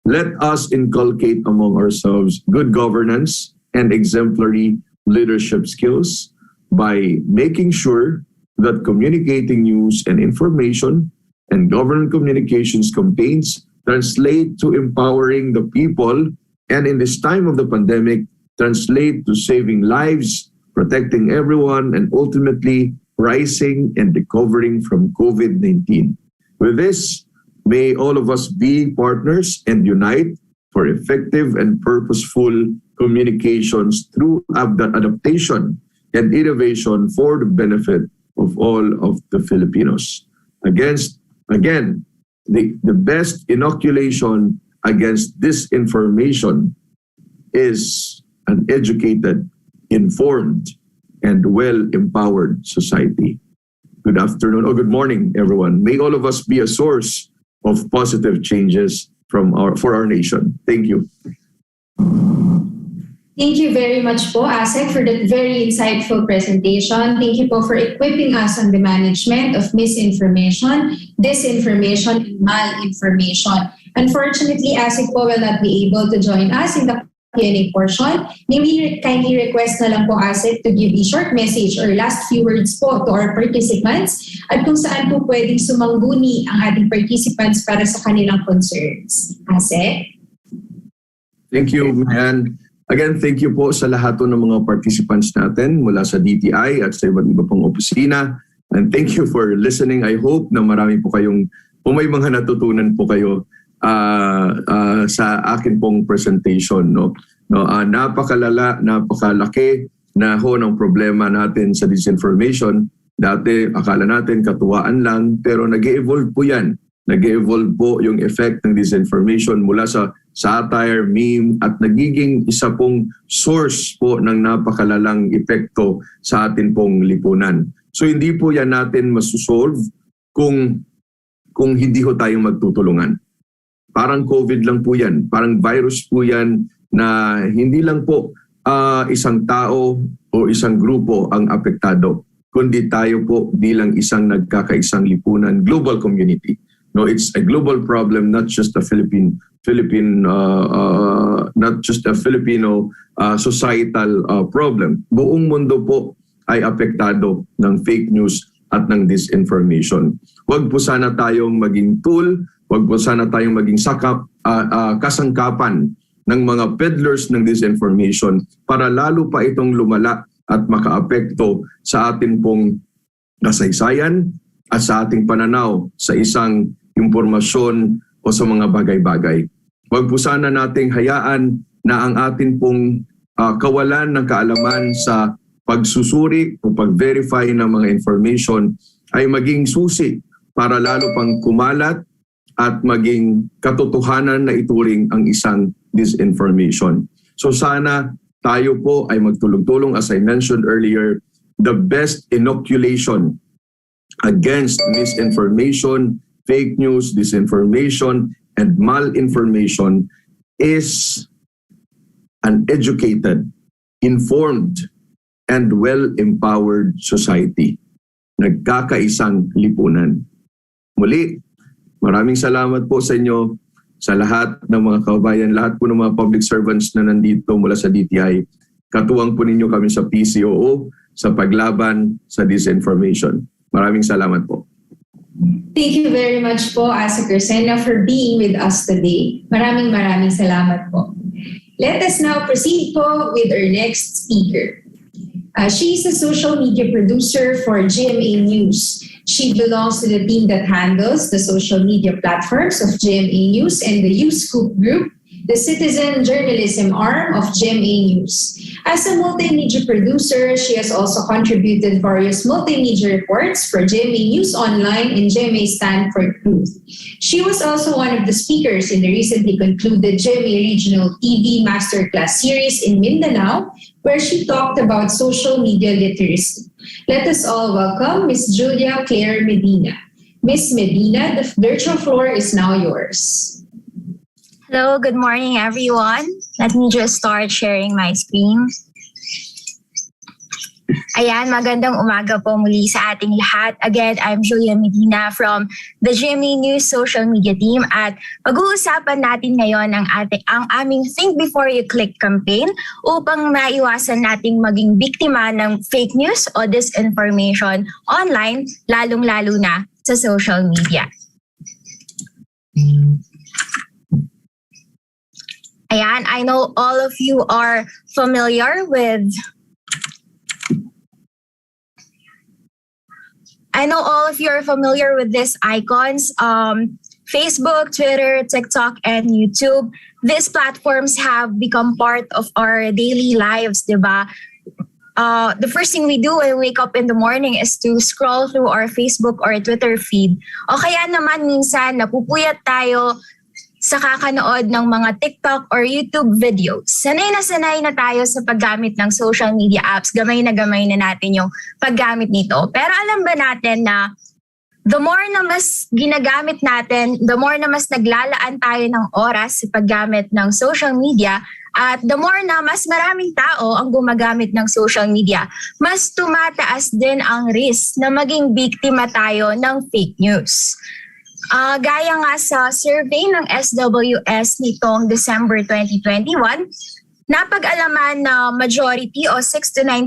[SPEAKER 5] Let us inculcate among ourselves good governance and exemplary leadership skills by making sure that communicating news and information and government communications campaigns translate to empowering the people, and in this time of the pandemic, translate to saving lives, protecting everyone, and ultimately rising and recovering from COVID-19. With this, may all of us be partners and unite for effective and purposeful communications through adaptation and innovation for the benefit of all of the Filipinos. Again, the best inoculation against disinformation is an educated, informed, and well-empowered society. Good afternoon or good morning, everyone. May all of us be a source of positive changes for our nation. Thank you.
[SPEAKER 1] Thank you very much po, ASEC, for that very insightful presentation. Thank you po for equipping us on the management of misinformation, disinformation, and malinformation. Unfortunately, ASEC po will not be able to join us in the Q&A portion. May we kindly request na lang po, ASEC, to give a short message or last few words po to our participants at kung saan po pwedeng sumangguni ang ating participants para sa kanilang concerns. ASEC?
[SPEAKER 5] Thank you, Marian. Again, thank you po sa lahat ng mga participants natin mula sa DTI at sa iba't iba pong opisina. And thank you for listening. I hope na marami po kayong, may mga natutunan po kayo sa akin pong presentation. Napakalala, napakalaki na ng problema natin sa disinformation. Dati, akala natin katuwaan lang, pero nag-evolve po yan. Nag-evolve po yung effect ng disinformation mula sa satire, meme, at nagiging isa pong source po ng napakalalang epekto sa atin pong lipunan. So hindi po yan natin masusolve kung hindi ho tayong magtutulungan. Parang COVID lang po yan. Parang virus po yan na hindi lang po isang tao o isang grupo ang apektado, kundi tayo po bilang isang nagkakaisang lipunan, global community. No, it's a global problem, not just a Filipino societal problem. Buong mundo po ay apektado ng fake news at ng disinformation. Huwag po sana tayong maging tool, huwag po sana tayong maging kasangkapan ng mga peddlers ng disinformation para lalo pa itong lumala at makaapekto sa atin pong kasaysayan at sa ating pananaw sa isang impormasyon o sa mga bagay-bagay. Huwag po sana nating hayaan na ang atin pong kawalan ng kaalaman sa pagsusuri o pag-verify ng mga information ay maging susi para lalo pang kumalat at maging katotohanan na ituring ang isang disinformation. So sana tayo po ay magtulong-tulong, as I mentioned earlier, the best inoculation against misinformation, fake news, disinformation, and malinformation is an educated, informed, and well-empowered society. Nagkakaisang lipunan. Muli, maraming salamat po sa inyo, sa lahat ng mga kababayan, lahat po ng mga public servants na nandito mula sa DTI. Katuwang po ninyo kami sa PCOO sa paglaban sa disinformation. Maraming salamat po.
[SPEAKER 1] Thank you very much po, ASEC Rosena, for being with us today. Maraming salamat po. Let us now proceed po with our next speaker. She is a social media producer for GMA News. She belongs to the team that handles the social media platforms of GMA News and the U-Scoop Group, the citizen journalism arm of GMA News. As a multimedia producer, she has also contributed various multimedia reports for GMA News Online and GMA Stand for Truth. She was also one of the speakers in the recently concluded GMA Regional TV Masterclass series in Mindanao, where she talked about social media literacy. Let us all welcome Ms. Julia Claire Medina. Ms. Medina, the virtual floor is now yours.
[SPEAKER 9] Hello, good morning everyone. Let me just start sharing my screen. Ayan, magandang umaga po muli sa ating lahat. Again, I'm Julia Medina from the GMA News social media team at pag-uusapan natin ngayon ang aming Think Before You Click campaign upang maiwasan nating maging biktima ng fake news o disinformation online, lalong-lalo na sa social media. Ayan, I know all of you are familiar with these icons, Facebook, Twitter, TikTok, and YouTube. These platforms have become part of our daily lives, diba? The first thing we do when we wake up in the morning is to scroll through our Facebook or Twitter feed. O kaya naman minsan napupuyat tayo sa kakanood ng mga TikTok or YouTube videos. Sanay na tayo sa paggamit ng social media apps. Gamay na natin yung paggamit nito. Pero alam ba natin na the more na mas ginagamit natin, the more na mas naglalaan tayo ng oras sa paggamit ng social media, at the more na mas maraming tao ang gumagamit ng social media, mas tumataas din ang risk na maging biktima tayo ng fake news. Gaya nga sa survey ng SWS nitong December 2021, napag-alaman na majority o 69%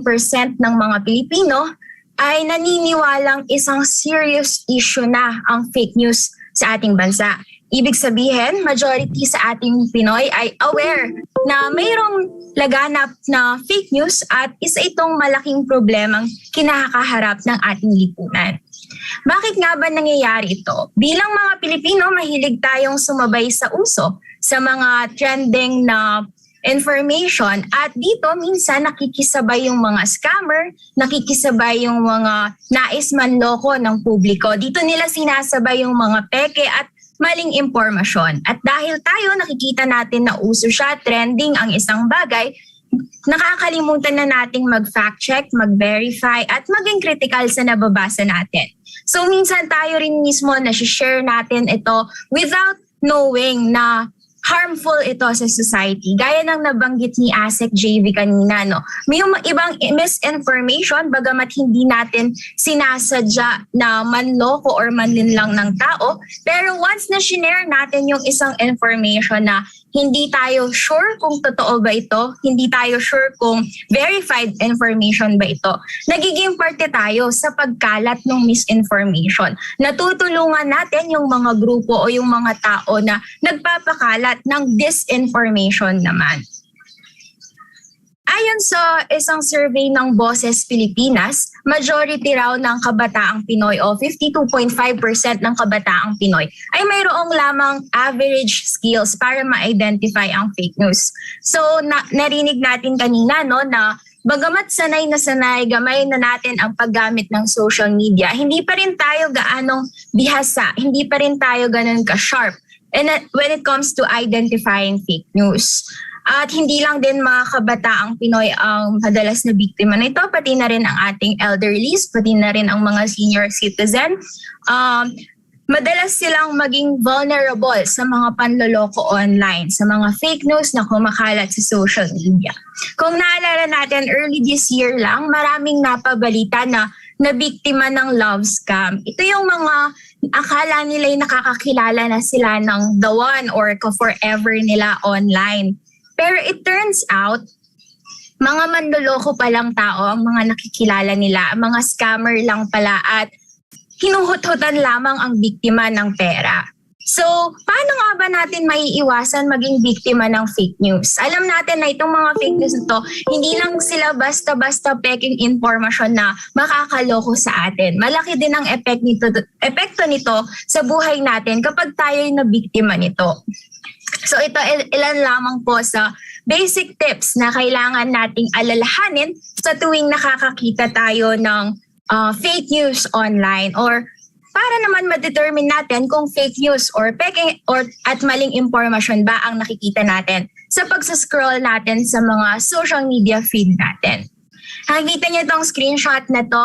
[SPEAKER 9] ng mga Pilipino ay naniniwalang isang serious issue na ang fake news sa ating bansa. Ibig sabihin, majority sa ating Pinoy ay aware na mayroong laganap na fake news at isa itong malaking problemang kinakaharap ng ating lipunan. Bakit nga ba nangyayari ito? Bilang mga Pilipino, mahilig tayong sumabay sa uso sa mga trending na information at dito minsan nakikisabay yung mga scammer, nakikisabay yung mga nais manloko ng publiko. Dito nila sinasabay yung mga peke at maling impormasyon. At dahil tayo nakikita natin na uso siya, trending ang isang bagay, nakakalimutan na nating mag-fact check, mag-verify at maging critical sa nababasa natin. So minsan tayo rin mismo na share natin ito without knowing na harmful ito sa society. Gaya ng nabanggit ni Asek JV kanina, no? May ibang misinformation bagamat hindi natin sinasadya na manloko or manlinlang ng tao. Pero once na share natin yung isang information na hindi tayo sure kung totoo ba ito, hindi tayo sure kung verified information ba ito, nagiging parte tayo sa pagkalat ng misinformation. Natutulungan natin yung mga grupo o yung mga tao na nagpapakalat ng disinformation naman. Ayon sa isang survey ng Boses Pilipinas, majority raw ng kabataang Pinoy o 52.5% ng kabataang Pinoy ay mayroong lamang average skills para ma-identify ang fake news. So narinig natin kanina, no, na bagamat sanay na sanay, gamay na natin ang paggamit ng social media, hindi pa rin tayo gaanong bihasa, hindi pa rin tayo ganun ka-sharp when it comes to identifying fake news. At hindi lang din mga kabataang Pinoy ang madalas na biktima nito, pati na rin ang ating elderlies, pati na rin ang mga senior citizen. Madalas silang maging vulnerable sa mga panloloko online, sa mga fake news na kumakalat sa social media. Kung naalala natin, early this year lang, maraming napabalita na nabiktima ng love scam. Ito yung mga akala nila'y nakakakilala na sila ng the one or forever nila online. Pero it turns out, mga manloloko palang tao ang mga nakikilala nila, mga scammer lang pala at hinuhut-hutan lamang ang biktima ng pera. So, paano nga ba natin maiiwasan maging biktima ng fake news? Alam natin na itong mga fake news nito, hindi lang sila basta-basta peking informasyon na makakaloko sa atin. Malaki din ang epekto nito sa buhay natin kapag tayo'y nabiktima nito. So ito ilan lamang po sa basic tips na kailangan nating alalahanin sa tuwing nakakakita tayo ng fake news online, or para naman ma-determine natin kung fake news or peke at maling impormasyon ba ang nakikita natin sa pagsascroll natin sa mga social media feed natin. Nakikita niyo itong screenshot na to,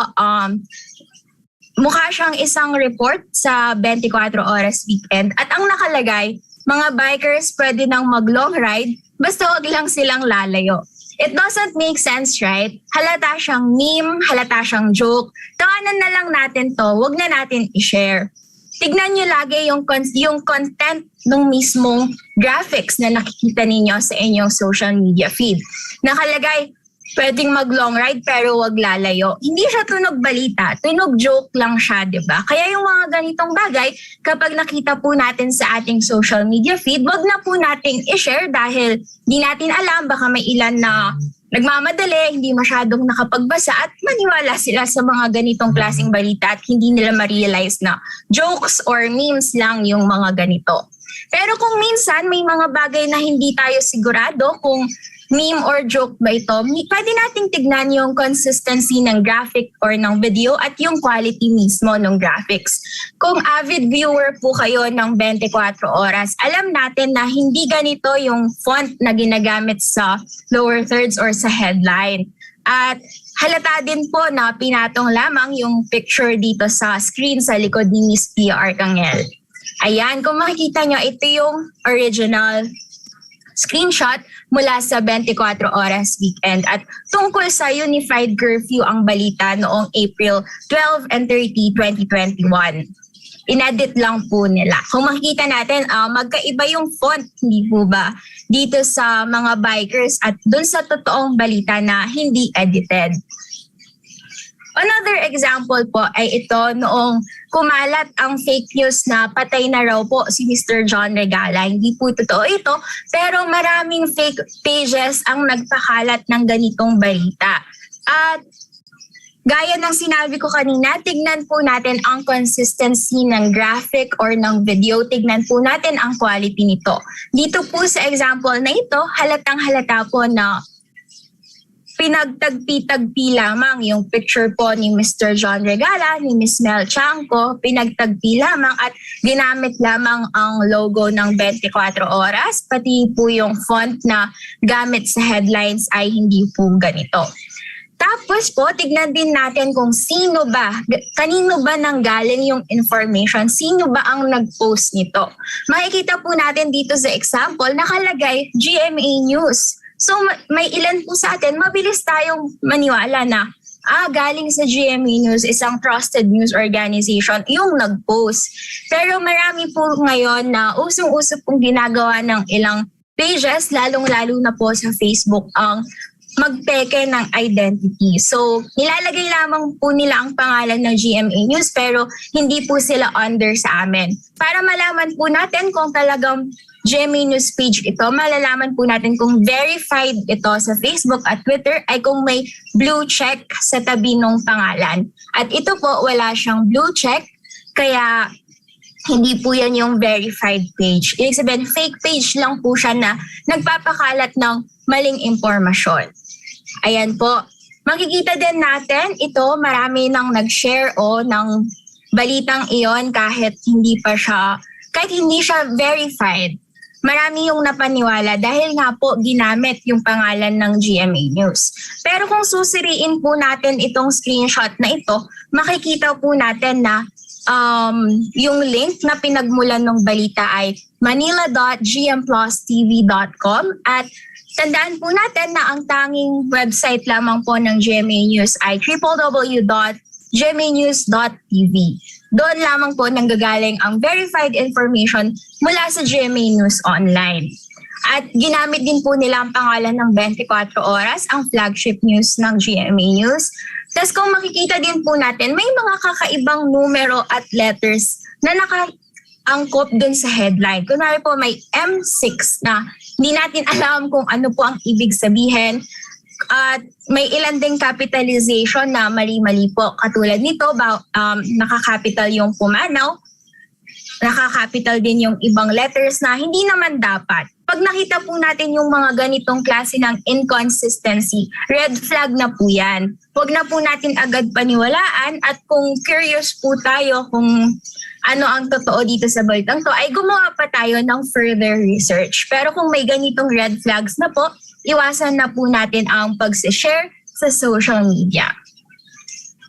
[SPEAKER 9] mukha siyang isang report sa 24 Oras Weekend at ang nakalagay, mga bikers pwede nang mag-long ride basta wag lang silang lalayo. It doesn't make sense, right? Halata siyang meme, halata siyang joke. Tawanan na lang natin to, wag na natin i-share. Tignan nyo lagi yung content ng mismong graphics na nakikita ninyo sa inyong social media feed. Nakalagay, pwedeng mag-long ride pero wag lalayo. Hindi siya tunog balita, tunog joke lang siya, di ba? Kaya yung mga ganitong bagay, kapag nakita po natin sa ating social media feed, wag na po nating i-share dahil di natin alam, baka may ilan na nagmamadali, hindi masyadong nakapagbasa at maniwala sila sa mga ganitong klaseng balita at hindi nila ma-realize na jokes or memes lang yung mga ganito. Pero kung minsan may mga bagay na hindi tayo sigurado kung meme or joke ba ito, pwede nating tignan yung consistency ng graphic or ng video at yung quality mismo ng graphics. Kung avid viewer po kayo ng 24 Oras, alam natin na hindi ganito yung font na ginagamit sa lower thirds or sa headline. At halata din po na pinatong lamang yung picture dito sa screen sa likod ni Miss Pia Arcangel. Ayan, kung makikita nyo, ito yung original screenshot mula sa 24 Oras Weekend at tungkol sa Unified Curfew ang balita noong April 12 and 30, 2021. Inedit lang po nila. Kung makikita natin, magkaiba yung font, hindi po ba? Dito sa mga bikers at dun sa totoong balita na hindi edited. Another example po ay ito noong kumalat ang fake news na patay na raw po si Mr. John Regala. Hindi po totoo ito, pero maraming fake pages ang nagpakalat ng ganitong balita. At gaya ng sinabi ko kanina, tignan po natin ang consistency ng graphic or ng video. Tignan po natin ang quality nito. Dito po sa example na ito, halatang halata po na pinagtagpi-tagpi lamang yung picture po ni Mr. John Regala, ni Miss Mel Chanco, pinagtagpi lamang at ginamit lamang ang logo ng 24 Oras, pati po yung font na gamit sa headlines ay hindi po ganito. Tapos po, tignan din natin kung sino ba, kanino ba nanggaling yung information, sino ba ang nag-post nito. Makikita po natin dito sa example, nakalagay GMA News. So may ilan po sa atin, mabilis tayong maniwala na galing sa GMA News, isang trusted news organization, yung nag-post. Pero marami po ngayon na usong-uso pong ginagawa ng ilang pages, lalong-lalo na po sa Facebook, ang magpeke ng identity. So nilalagay lamang po nila ang pangalan ng GMA News pero hindi po sila under sa amin. Para malaman po natin kung talagang GMA News page ito, malalaman po natin kung verified ito sa Facebook at Twitter ay kung may blue check sa tabi ng pangalan. At ito po, wala siyang blue check, kaya hindi po yan yung verified page. Ibig sabihin, fake page lang po siya na nagpapakalat ng maling impormasyon. Ayan po. Makikita din natin, ito marami nang nag-share ng balitang iyon kahit hindi siya verified. Marami yung napaniwala dahil nga po ginamit yung pangalan ng GMA News. Pero kung susiriin po natin itong screenshot na ito, makikita po natin na yung link na pinagmulan ng balita ay manila.gmplustv.com at tandaan po natin na ang tanging website lamang po ng GMA News ay www.gmanews.tv. Doon lamang po nanggagaling ang verified information mula sa GMA News Online. At ginamit din po nila ang pangalan ng 24 Oras, ang flagship news ng GMA News. Tapos kung makikita din po natin, may mga kakaibang numero at letters na nakaangkop dun sa headline. Kunwari po may M6 na hindi natin alam kung ano po ang ibig sabihin. At may ilan ding capitalization na mali-mali po. Katulad nito, nakakapital yung pumanaw. nakakapital din yung ibang letters na hindi naman dapat. Pag nakita po natin yung mga ganitong klase ng inconsistency, red flag na po yan. Huwag na po natin agad paniwalaan at kung curious po tayo kung ano ang totoo dito sa balitang to, ay gumawa pa tayo ng further research. Pero kung may ganitong red flags na po, iwasan na po natin ang pag-share sa social media.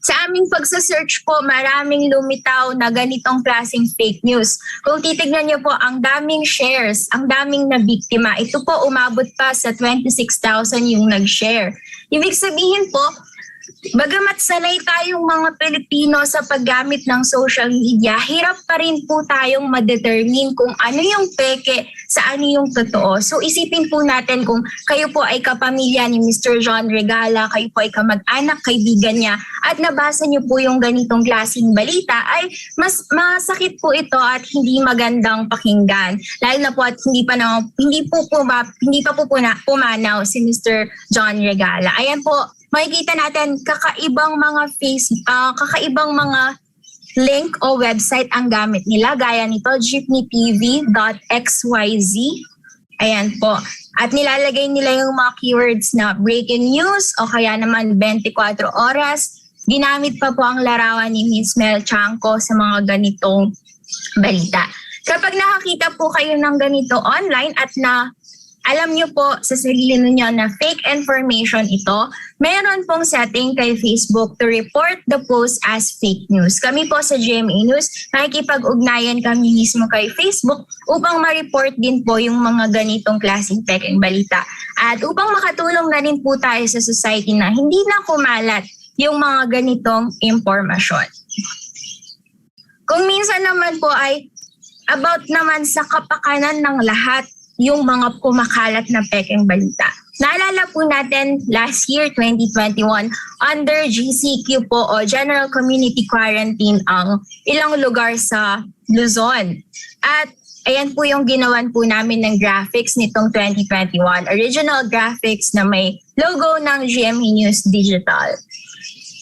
[SPEAKER 9] Sa aming pagsa-search po, maraming lumitaw na ganitong klaseng fake news. Kung titignan niyo po, ang daming shares, ang daming nabiktima. Ito po, umabot pa sa 26,000 yung nag-share. Ibig sabihin po, bagamat sanay tayong mga Pilipino sa paggamit ng social media, hirap pa rin po tayong ma-determine kung ano yung peke sa ano yung totoo. So isipin po natin kung kayo po ay kapamilya ni Mr. John Regala, kayo po ay kamag-anak, kaibigan niya, at nabasa niyo po yung ganitong klaseng balita, ay mas masakit po ito at hindi magandang pakinggan. Lalo na po at hindi pa po pumanaw si Mr. John Regala. Ayan po, makikita natin kakaibang mga link o website ang gamit nila, gaya nito, jeepneytv.xyz. Ayan po. At nilalagay nila yung mga keywords na breaking news o kaya naman 24 oras. Ginamit pa po ang larawan ni Ms. Mel Chanco sa mga ganitong balita. Kapag nakakita po kayo ng ganito online at na alam nyo po sa sarili ninyo na fake information ito, meron pong setting kay Facebook to report the post as fake news. Kami po sa GMA News, nakikipag-ugnayan kami mismo kay Facebook upang ma-report din po yung mga ganitong klaseng pekeng balita. At upang makatulong na rin po tayo sa society na hindi na kumalat yung mga ganitong impormasyon. Kung minsan naman po ay about naman sa kapakanan ng lahat yung mga kumakalat na pekeng balita. Naalala po natin last year, 2021, under GCQ po o General Community Quarantine ang ilang lugar sa Luzon. At ayan po yung ginawan po namin ng graphics nitong 2021. Original graphics na may logo ng GMA News Digital.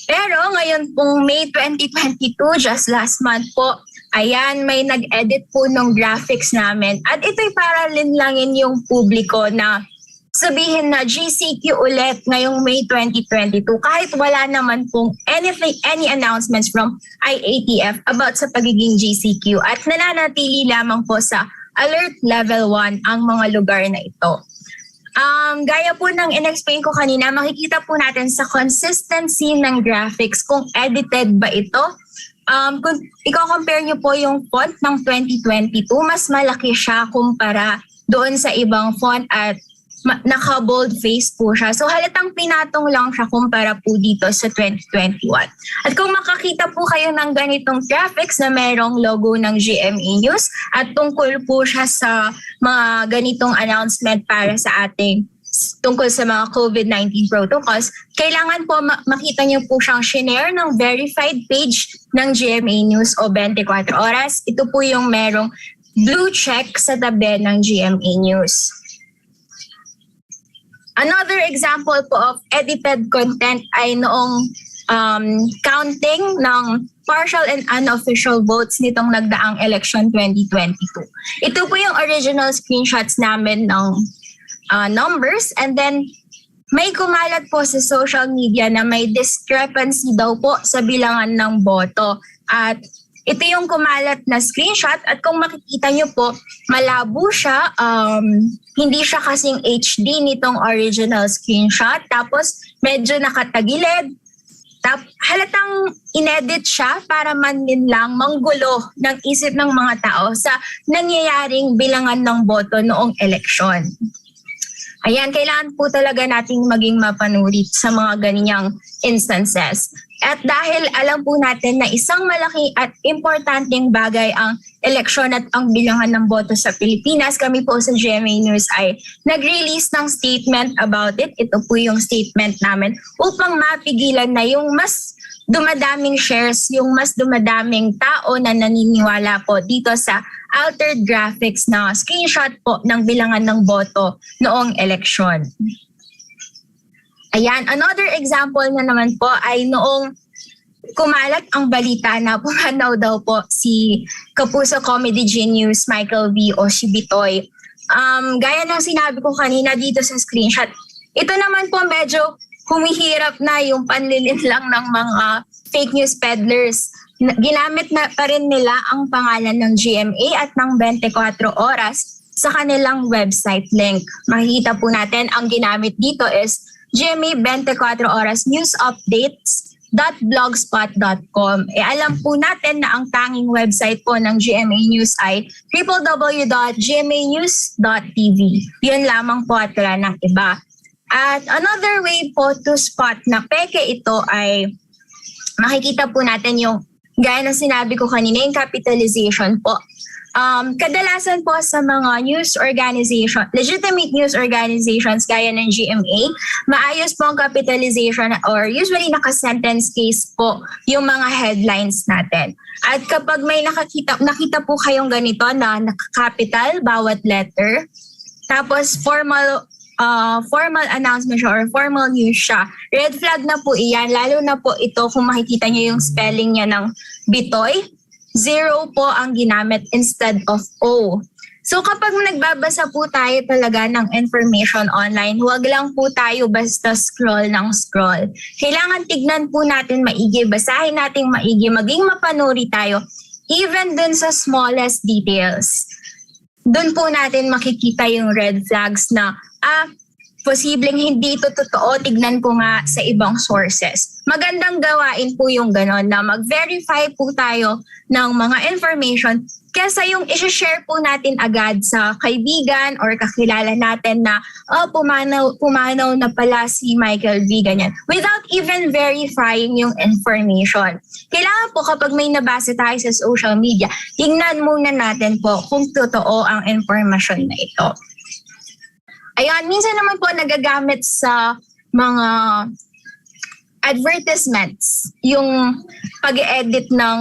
[SPEAKER 9] Pero ngayon pong May 2022, just last month po, ayan, may nag-edit po ng graphics namin. At ito'y para linlangin yung publiko na sabihin na GCQ ulit ngayong May 2022 kahit wala naman pong any announcements from IATF about sa pagiging GCQ at nananatili lamang po sa Alert Level 1 ang mga lugar na ito. Gaya po ng in-explain ko kanina, makikita po natin sa consistency ng graphics kung edited ba ito. Kung i-compare nyo po yung font ng 2022, mas malaki siya kumpara doon sa ibang font at naka-bold face po siya. So halatang pinatong lang siya kumpara po dito sa 2021. At kung makakita po kayo ng ganitong graphics na merong logo ng GMA News at tungkol po siya sa mga ganitong announcement para sa ating tungkol sa mga COVID-19 protocols, kailangan po makita niyo po siyang share ng verified page ng GMA News o 24 oras. Ito po yung merong blue check sa tabi ng GMA News. Another example po of edited content ay noong counting ng partial and unofficial votes nitong nagdaang election 2022. Ito po yung original screenshots namin ng numbers, and then may kumalat po sa social media na may discrepancy daw po sa bilangan ng boto. At ito yung kumalat na screenshot at kung makikita nyo po, malabo siya. Hindi siya kasing HD nitong original screenshot. Tapos medyo nakatagilid. Halatang inedit siya para man din lang manggulo ng isip ng mga tao sa nangyayaring bilangan ng boto noong eleksyon. Ayan, kailangan po talaga nating maging mapanurit sa mga ganyang instances. At dahil alam po natin na isang malaki at importanteng bagay ang eleksyon at ang bilangan ng boto sa Pilipinas, kami po sa GMA News ay nag-release ng statement about it. Ito po yung statement namin upang mapigilan na yung mas dumadaming shares, yung mas dumadaming tao na naniniwala po dito sa altered graphics na screenshot po ng bilangan ng boto noong eleksyon. Ayan, another example na naman po ay noong kumalat ang balita na pumanaw daw po si Kapuso Comedy Genius Michael V. o si Bitoy. Gaya ng sinabi ko kanina dito sa screenshot, ito naman po medyo humihirap na yung panlilin lang ng mga fake news peddlers. Ginamit na pa rin nila ang pangalan ng GMA at ng 24 oras sa kanilang website link. Makikita po natin ang ginamit dito is GMA 24 oras news updates.blogspot.com. Alam po natin na ang tanging website po ng GMA News ay www.gmanews.tv. Yun lamang po at wala ng iba. At another way po to spot na peke ito ay makikita po natin yung gaya ng sinabi ko kanina, yung capitalization po. Kadalasan po sa mga news organization, legitimate news organizations gaya ng GMA, maayos po ang capitalization or usually naka-sentence case po yung mga headlines natin. At kapag may nakita po kayong ganito na naka-capital bawat letter, tapos formal announcement siya or formal news siya, red flag na po iyan, lalo na po ito kung makikita niyo yung spelling niya ng Bitoy. 0 po ang ginamit instead of O. So kapag nagbabasa po tayo talaga ng information online, huwag lang po tayo basta scroll ng scroll. Kailangan tignan po natin maigi, basahin natin maigi, maging mapanuri tayo, even dun sa smallest details. Dun po natin makikita yung red flags na, posibleng hindi ito totoo, tignan ko nga sa ibang sources. Magandang gawain po yung ganon na mag-verify po tayo ng mga information kesa yung isi-share po natin agad sa kaibigan or kakilala natin na pumanaw na pala si Michael V. ganyan, without even verifying yung information. Kailangan po kapag may nabasa tayo sa social media, tingnan muna natin po kung totoo ang information na ito. Ayan, minsan naman po nagagamit sa mga advertisements yung pag-edit ng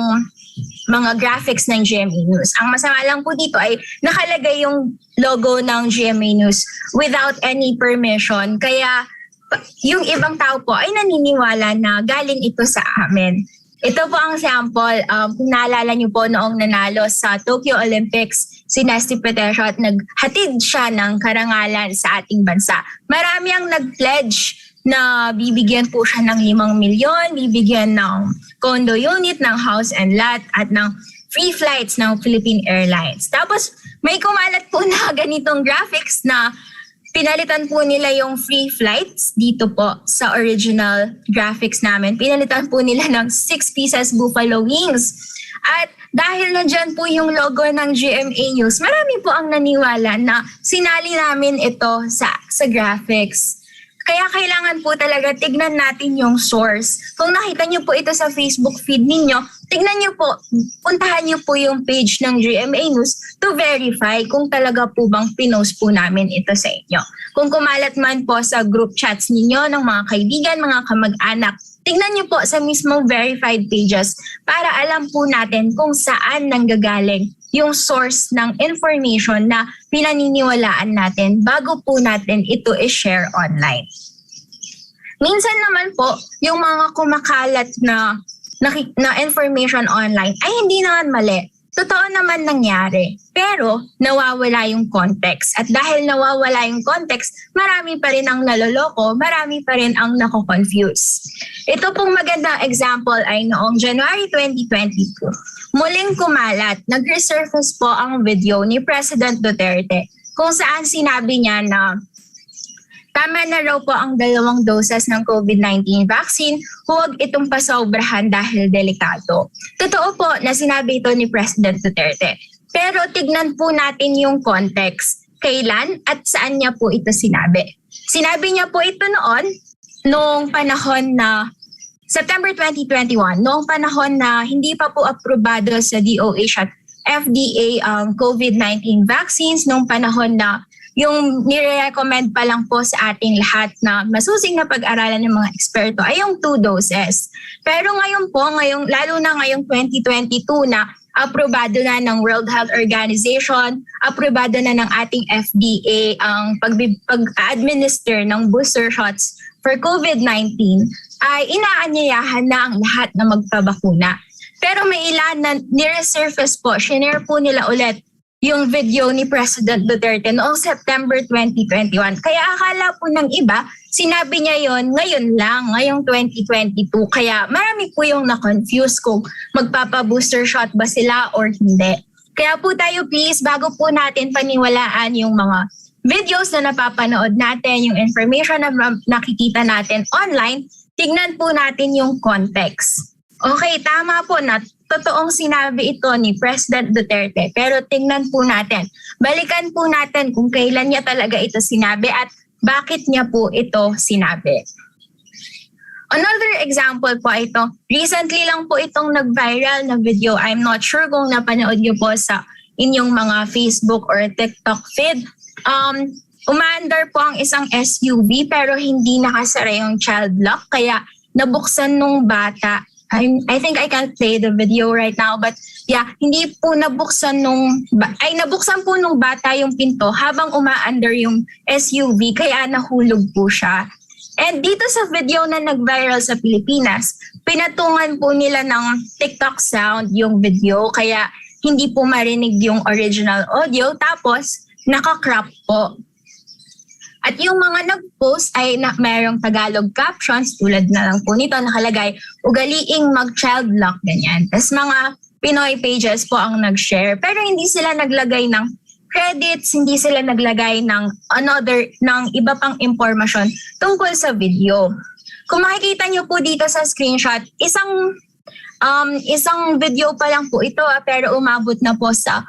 [SPEAKER 9] mga graphics ng GMA News. Ang masama lang po dito ay nakalagay yung logo ng GMA News without any permission. Kaya yung ibang tao po ay naniniwala na galing ito sa amin. Ito po ang sample. Kung naalala niyo po noong nanalo sa Tokyo Olympics, si Nesty Petesio at naghatid siya ng karangalan sa ating bansa. Marami ang nag-pledge na bibigyan po siya ng 5 milyon, bibigyan ng condo unit, ng house and lot, at ng free flights ng Philippine Airlines. Tapos may kumalat po na ganitong graphics na pinalitan po nila yung free flights dito po sa original graphics namin. Pinalitan po nila ng 6 pieces buffalo wings. At dahil nandyan po yung logo ng GMA News, marami po ang naniwala na sinali namin ito sa graphics. Kaya kailangan po talaga tignan natin yung source. Kung nakita niyo po ito sa Facebook feed ninyo, tignan niyo po, puntahan niyo po yung page ng GMA News to verify kung talaga po bang pinost po namin ito sa inyo. Kung kumalat man po sa group chats ninyo ng mga kaibigan, mga kamag-anak, tignan niyo po sa mismong verified pages para alam po natin kung saan nanggagaling yung source ng information na pinaniniwalaan natin bago po natin ito i-share online. Minsan naman po, yung mga kumakalat na information online ay hindi naman mali. Totoo naman nangyari, pero nawawala yung context. At dahil nawawala yung context, marami pa rin ang naloloko, marami pa rin ang nako-confuse. Ito pong magandang example ay noong January 2022. Muling kumalat, nag-resurface po ang video ni President Duterte kung saan sinabi niya na tama na raw po ang 2 doses ng COVID-19 vaccine, huwag itong pasobrahan dahil delikado. Totoo po na sinabi ito ni President Duterte. Pero tignan po natin yung context. Kailan at saan niya po ito sinabi? Sinabi niya po ito noong panahon na September 2021, noong panahon na hindi pa po aprobado sa DOH at FDA ang COVID-19 vaccines, noong panahon na yung nire-recommend pa lang po sa ating lahat na masusing na pag-aralan ng mga eksperto ay yung 2 doses. Pero ngayon po, lalo na ngayong 2022 na aprobado na ng World Health Organization, aprobado na ng ating FDA ang pag-administer ng booster shots for COVID-19 ay inaanyayahan na ang lahat na magpabakuna. Pero may ilan na niresurface po, shinare po nila ulit yung video ni President Duterte noong September 2021. Kaya akala po ng iba, sinabi niya yon ngayon lang, ngayong 2022. Kaya marami po yung na-confuse kung magpapa-booster shot ba sila or hindi. Kaya po tayo please, bago po natin paniwalaan yung mga videos na napapanood natin, yung information na nakikita natin online, tignan po natin yung context. Okay, tama po na totoong sinabi ito ni President Duterte. Pero tingnan po natin, balikan po natin kung kailan niya talaga ito sinabi at bakit niya po ito sinabi. Another example po ito, recently lang po itong nag-viral na video. I'm not sure kung napanood niyo po sa inyong mga Facebook or TikTok feed. Umaandar po ang isang SUV pero hindi nakasara yung child lock kaya nabuksan nung bata. I think I can't play the video right now but yeah, hindi po nabuksan nabuksan po nung bata yung pinto habang umaandar yung SUV kaya nahulog po siya. And dito sa video na nag-viral sa Pilipinas, pinatungan po nila ng TikTok sound yung video kaya hindi po marinig yung original audio tapos naka-crop po. At yung mga nag-post ay mayroong Tagalog captions tulad na lang po nito nakalagay, ugaliing mag-child lock, ganyan. Tapos mga Pinoy pages po ang nag-share. Pero hindi sila naglagay ng credits, hindi sila naglagay ng iba pang impormasyon tungkol sa video. Kung makikita nyo po dito sa screenshot, isang video pa lang po ito pero umabot na po sa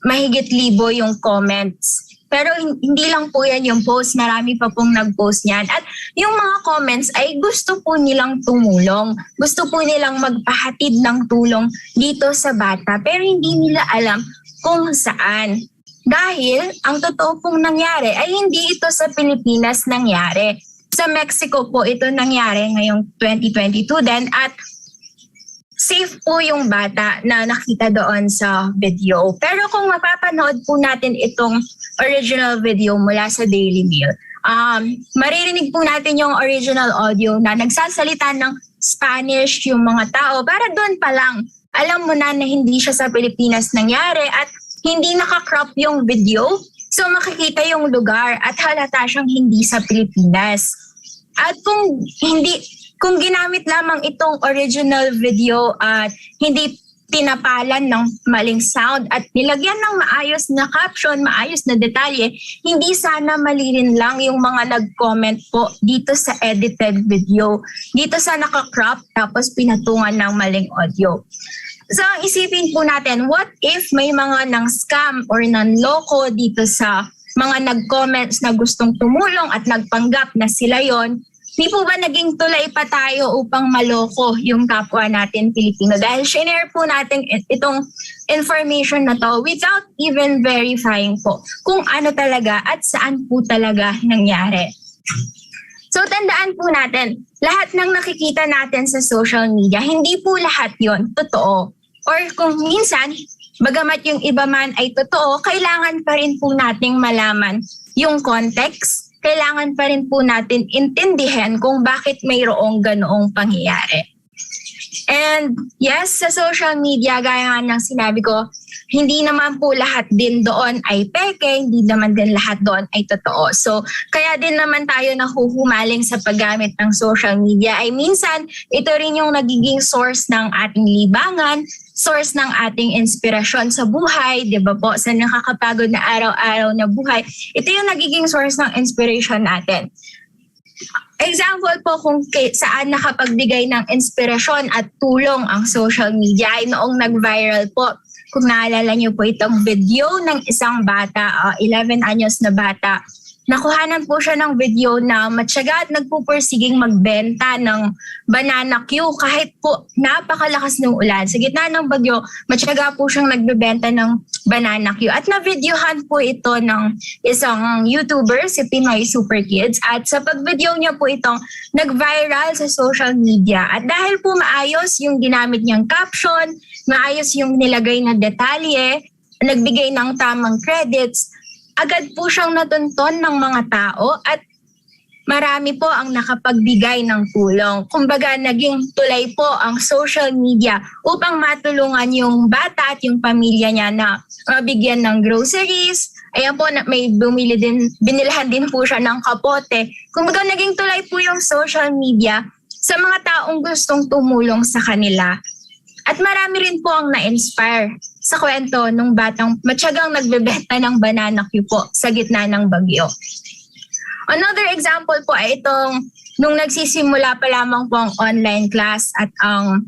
[SPEAKER 9] mahigit 1,000 yung comments. Pero hindi lang po yan yung post, marami pa pong nag-post niyan. At yung mga comments ay gusto po nilang tumulong. Gusto po nilang magpahatid ng tulong dito sa bata. Pero hindi nila alam kung saan. Dahil ang totoo pong nangyari ay hindi ito sa Pilipinas nangyari. Sa Mexico po ito nangyari ngayong 2022 din at safe po yung bata na nakita doon sa video. Pero kung mapapanood po natin itong original video mula sa Daily Mail, maririnig po natin yung original audio na nagsasalita ng Spanish yung mga tao. Para doon pa lang, alam mo na hindi siya sa Pilipinas nangyari at hindi naka-crop yung video. So makikita yung lugar at halata siyang hindi sa Pilipinas. At kung ginamit lamang itong original video at hindi tinapalan ng maling sound at nilagyan ng maayos na caption, maayos na detalye, hindi sana malirin lang yung mga nag-comment po dito sa edited video. Dito sa naka-crop tapos pinatungan ng maling audio. So isipin po natin, what if may mga nang-scam or nang-loko dito sa mga nag-comments na gustong tumulong at nagpanggap na sila yon? Di po ba naging tulay pa tayo upang maloko yung kapwa natin Pilipino? Dahil share po natin itong information na to without even verifying po kung ano talaga at saan po talaga nangyari. So tandaan po natin, lahat ng nakikita natin sa social media, hindi po lahat yon totoo. Or kung minsan, bagamat yung iba man ay totoo, kailangan pa rin po nating malaman yung context. Kailangan pa rin po natin intindihan kung bakit mayroong ganoong pangyayari. And yes, sa social media, gaya nga ng sinabi ko, hindi naman po lahat din doon ay peke, hindi naman din lahat doon ay totoo. So, kaya din naman tayo nahuhumaling sa paggamit ng social media ay minsan, ito rin yung nagiging source ng ating libangan, source ng ating inspirasyon sa buhay, di ba po? Sa nakakapagod na araw-araw na buhay, ito yung nagiging source ng inspiration natin. Example po kung saan nakapagbigay ng inspirasyon at tulong ang social media ay noong nag-viral po. Kung naalala niyo po itong video ng isang bata, 11 anyos na bata, nakuhanan po siya ng video na matyaga at nagpupursiging magbenta ng banana Q kahit po napakalakas ng ulan. Sa gitna ng bagyo, matyaga po siyang nagbebenta ng banana Q. At na-videohan po ito ng isang YouTuber, si Pinoy Super Kids. At sa pag-video niya po itong nag-viral sa social media. At dahil po maayos yung ginamit niyang caption, maayos yung nilagay na detalye, nagbigay ng tamang credits, agad po siyang natunton ng mga tao at marami po ang nakapagbigay ng tulong. Kumbaga, naging tulay po ang social media upang matulungan yung bata at yung pamilya niya na mabigyan ng groceries. Ayan po, may binilhan din po siya ng kapote. Kumbaga, naging tulay po yung social media sa mga taong gustong tumulong sa kanila. At marami rin po ang na-inspire sa kwento ng batang matyagang nagbebenta ng banana cue po sa gitna ng bagyo. Another example po ay itong nung nagsisimula pa lamang po ang online class at ang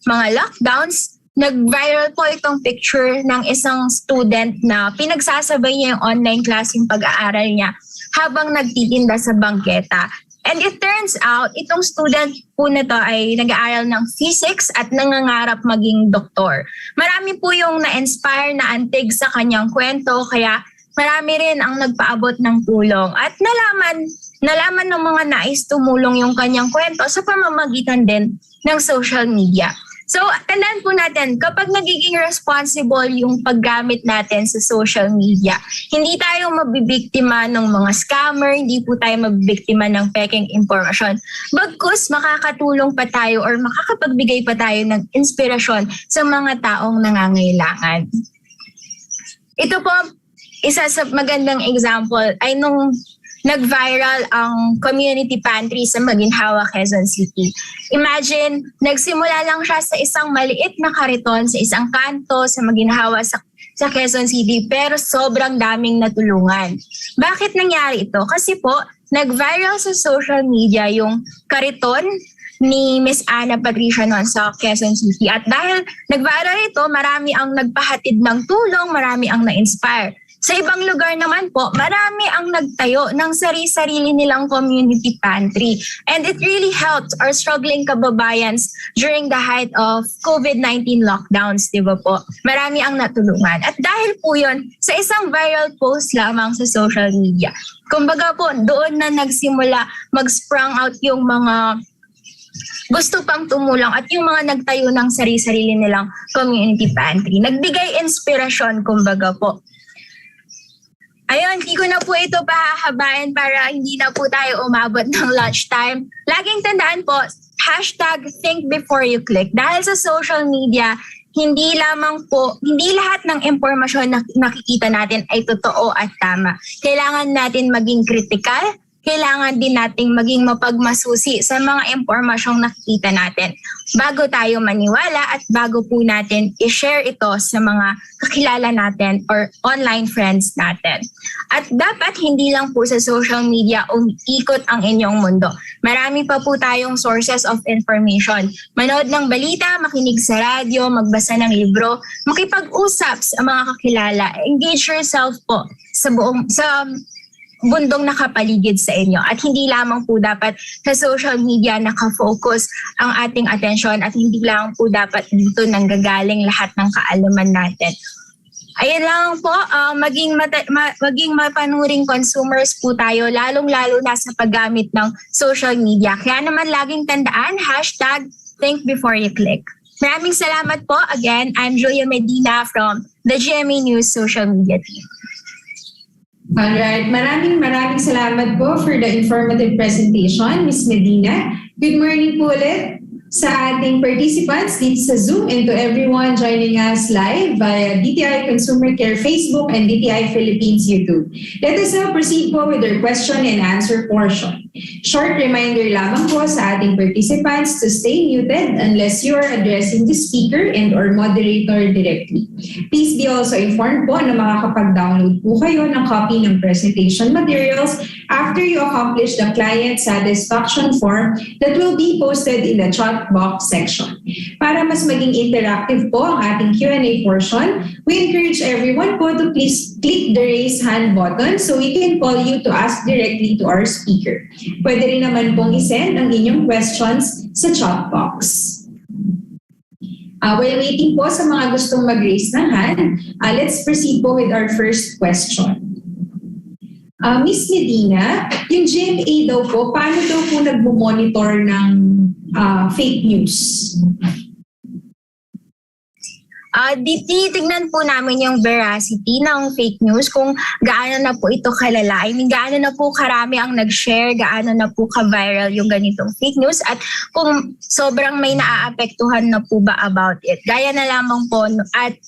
[SPEAKER 9] mga lockdowns, nag-viral po itong picture ng isang student na pinagsasabay niya yung online class, yung pag-aaral niya habang nagtitinda sa bangketa. And it turns out, itong student po na to ay nag-aaral ng physics at nangangarap maging doktor. Marami po yung na-inspire na antig sa kanyang kwento, kaya marami rin ang nagpaabot ng tulong. At nalaman ng mga nais tumulong yung kanyang kwento sa pamamagitan din ng social media. So, tandaan po natin, kapag nagiging responsible yung paggamit natin sa social media, hindi tayo mabibiktima ng mga scammer, hindi po tayo mabibiktima ng peking impormasyon. Bagkus, makakatulong pa tayo or makakapagbigay pa tayo ng inspirasyon sa mga taong nangangailangan. Ito po, isa sa magandang example ay nung nag-viral ang community pantry sa Maginhawa, Quezon City. Imagine, nagsimula lang siya sa isang maliit na kariton sa isang kanto sa Maginhawa sa Quezon City, pero sobrang daming natulungan. Bakit nangyari ito? Kasi po, nag-viral sa social media yung kariton ni Miss Ana Patricia noon sa Quezon City. At dahil nag-viral ito, marami ang nagpahatid ng tulong, marami ang na-inspire. Sa ibang lugar naman po, marami ang nagtayo ng sarili-sarili nilang community pantry. And it really helped our struggling kababayans during the height of COVID-19 lockdowns, di ba po? Marami ang natulungan. At dahil po yun, sa isang viral post lamang sa social media. Kumbaga po, doon na nagsimula mag-sprung out yung mga gusto pang tumulong at yung mga nagtayo ng sarili-sarili nilang community pantry. Nagbigay inspirasyon, kumbaga po. Ayun, hindi ko na po ito pahahabain para hindi na po tayo umabot ng lunchtime. Laging tandaan po, #ThinkBeforeYouClick. Dahil sa social media, hindi lahat ng impormasyon na nakikita natin ay totoo at tama. Kailangan natin maging kritikal, kailangan din nating maging mapagmasusi sa mga impormasyong nakikita natin bago tayo maniwala at bago po natin i-share ito sa mga kakilala natin or online friends natin. At dapat hindi lang po sa social media umiikot ang inyong mundo. Marami pa po tayong sources of information. Manood ng balita, makinig sa radyo, magbasa ng libro, makipag-usap sa mga kakilala. Engage yourself po sa bundong nakapaligid sa inyo. At hindi lamang po dapat sa social media nakafocus ang ating atensyon at hindi lang po dapat dito nanggagaling lahat ng kaalaman natin. Ayun lang po, maging mapanuring consumers po tayo, lalong-lalo na sa paggamit ng social media. Kaya naman laging tandaan, #ThinkBeforeYouClick. Maraming salamat po. Again, I'm Julia Medina from the GMA News Social Media Team.
[SPEAKER 1] Alright, maraming salamat po for the informative presentation, Ms. Medina. Good morning po ulit sa ating participants dito sa Zoom and to everyone joining us live via DTI Consumer Care Facebook and DTI Philippines YouTube. Let us now proceed po with our question and answer portion. Short reminder lamang po sa ating participants to stay muted unless you are addressing the speaker and or moderator directly. Please be also informed po na makakapag-download po kayo ng copy ng presentation materials after you accomplish the client satisfaction form that will be posted in the chat box section. Para mas maging interactive po ang ating Q&A portion, we encourage everyone po to please click the raise hand button so we can call you to ask directly to our speaker. Pwede rin naman pong isend ang inyong questions sa chat box. While waiting po sa mga gustong mag-raise ng hand, let's proceed po with our first question. Ms. Medina, yung GMA daw po, paano daw po nagmo-monitor ng fake news?
[SPEAKER 9] Tinitignan po namin yung veracity ng fake news, kung gaano na po ito kalala. I mean, gaano na po karami ang nag-share, gaano na po ka-viral yung ganitong fake news, at kung sobrang may naaapektuhan na po ba about it. Gaya na lamang po, at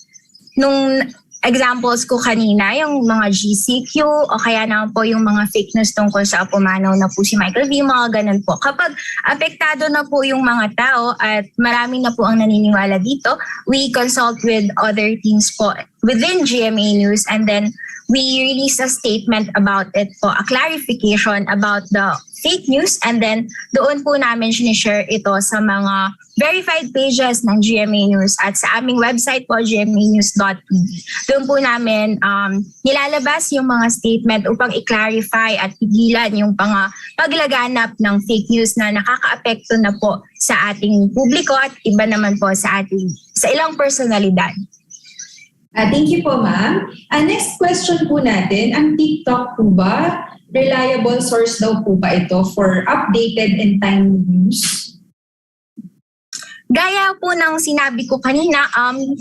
[SPEAKER 9] nung examples ko kanina, yung mga GCQ o kaya naman po yung mga fake news tungkol sa pumanaw na po si Michael V, mga ganun po. Kapag apektado na po yung mga tao at marami na po ang naniniwala dito, we consult with other teams po within GMA News, and then we release a statement about it po, a clarification about the fake news, and then doon po namin sinishare ito sa mga verified pages ng GMA News at sa aming website po, gmanews.tv. Doon po namin nilalabas yung mga statement upang i-clarify at pigilan yung paglaganap ng fake news na nakakaapekto na po sa ating publiko at iba naman po sa ilang personalidad.
[SPEAKER 1] Thank you po, ma'am. Next question po natin, ang TikTok po ba, reliable source daw po ba ito for updated and timely news?
[SPEAKER 9] Gaya po ng sinabi ko kanina,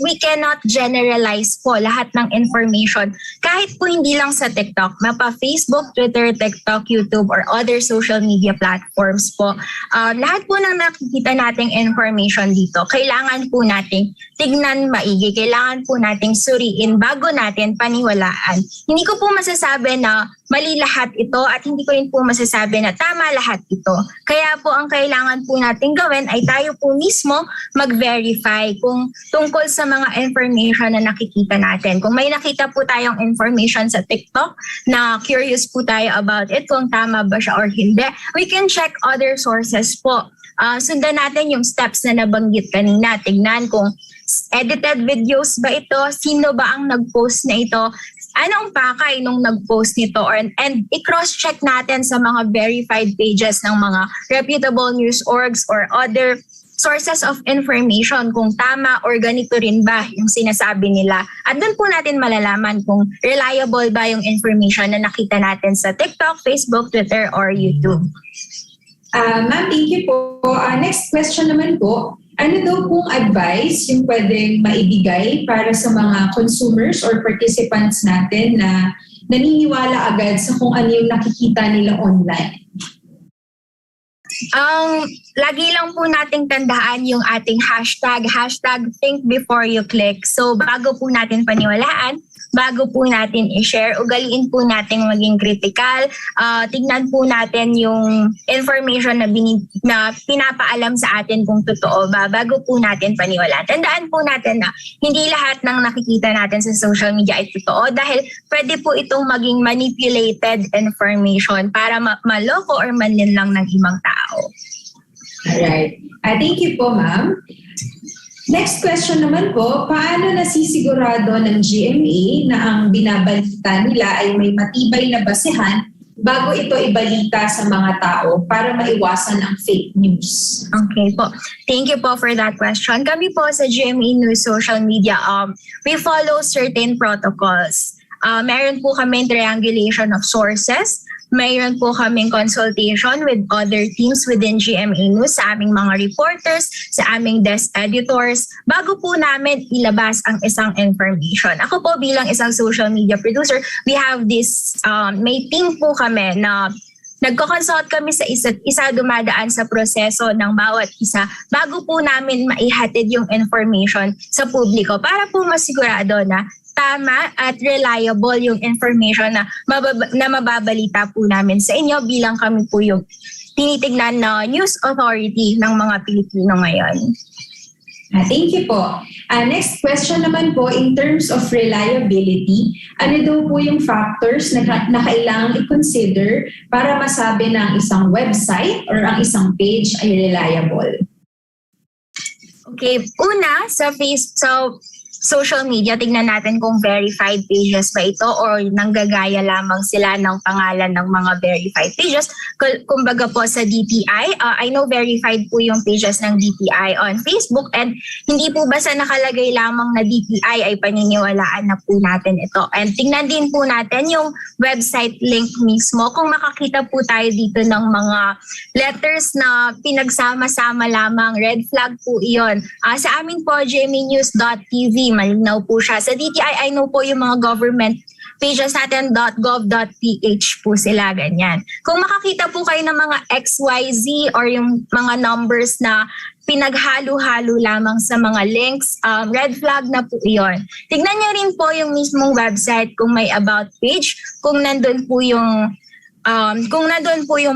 [SPEAKER 9] we cannot generalize po lahat ng information. Kahit po hindi lang sa TikTok, mapa Facebook, Twitter, TikTok, YouTube, or other social media platforms po. Lahat po ng nakikita nating information dito, kailangan po nating tignan maigi. Kailangan po nating suriin bago natin paniwalaan. Hindi ko po masasabi na mali lahat ito at hindi ko rin po masasabi na tama lahat ito. Kaya po ang kailangan po natin gawin ay tayo po mismo mag-verify kung tungkol sa mga information na nakikita natin. Kung may nakita po tayong information sa TikTok na curious po tayo about it, kung tama ba siya or hindi, we can check other sources po. Sundan natin yung steps na nabanggit kanina. Tignan kung edited videos ba ito, sino ba ang nag-post na ito, anong pakay nung nag-post nito, and i-cross-check natin sa mga verified pages ng mga reputable news orgs or other sources of information kung tama or ganito rin ba yung sinasabi nila. At doon po natin malalaman kung reliable ba yung information na nakita natin sa TikTok, Facebook, Twitter, or YouTube.
[SPEAKER 1] Ma'am, thank you po. Next question naman po, ano daw pong advice yung pwedeng maibigay para sa mga consumers or participants natin na naniniwala agad sa kung ano yung nakikita nila online?
[SPEAKER 9] Lagi lang po nating tandaan yung ating hashtag think before you click. So bago po natin paniwalaan, bago po natin i-share, ugaliin po natin maging critical. Tignan po natin yung information na pinapaalam sa atin kung totoo ba bago po natin paniwalaan. Tandaan po natin na hindi lahat ng nakikita natin sa social media ay totoo dahil pwede po itong maging manipulated information para maloko or manlinlang ng ibang tao.
[SPEAKER 1] Alright. Thank you po, ma'am. Next question naman po, paano nasisigurado ng GMA na ang binabalita nila ay may matibay na basehan bago ito ibalita sa mga tao para maiwasan ang fake news?
[SPEAKER 9] Okay po. Thank you po for that question. Kami po sa GMA News social media, we follow certain protocols. Meron po kami triangulation of sources. Mayroon po kaming consultation with other teams within GMA News, sa aming mga reporters, sa aming desk editors, bago po namin ilabas ang isang information. Ako po bilang isang social media producer, we have this, may team po kami na nagko-consult kami sa isa't isa, dumadaan sa proseso ng bawat isa bago po namin maihatid yung information sa publiko para po masigurado na tama at reliable yung information na mababalita po namin sa inyo bilang kami po yung tinitignan na news authority ng mga Pilipino ngayon.
[SPEAKER 1] Thank you po. Next question naman po, in terms of reliability, ano daw po yung factors na kailangang i-consider para masabi na ang isang website or ang isang page ay reliable?
[SPEAKER 9] Okay, una sa social media, tignan natin kung verified pages ba ito or nanggagaya lamang sila ng pangalan ng mga verified pages. Kumbaga po sa DTI, I know verified po yung pages ng DTI on Facebook, and hindi po basta nakalagay lamang na DTI ay paniniwalaan na po natin ito. And tingnan din po natin yung website link mismo kung makakita po tayo dito ng mga letters na pinagsama-sama lamang, red flag po iyon. Sa amin po, gmanews.tv, malinaw po siya. Sa DTI, I know po yung mga government pages natin, .gov.ph po sila, ganyan. Kung makakita po kayo ng mga XYZ or yung mga numbers na pinaghalo-halo lamang sa mga links, red flag na po yun. Tignan nyo rin po yung mismong website kung may about page, kung nandun po yung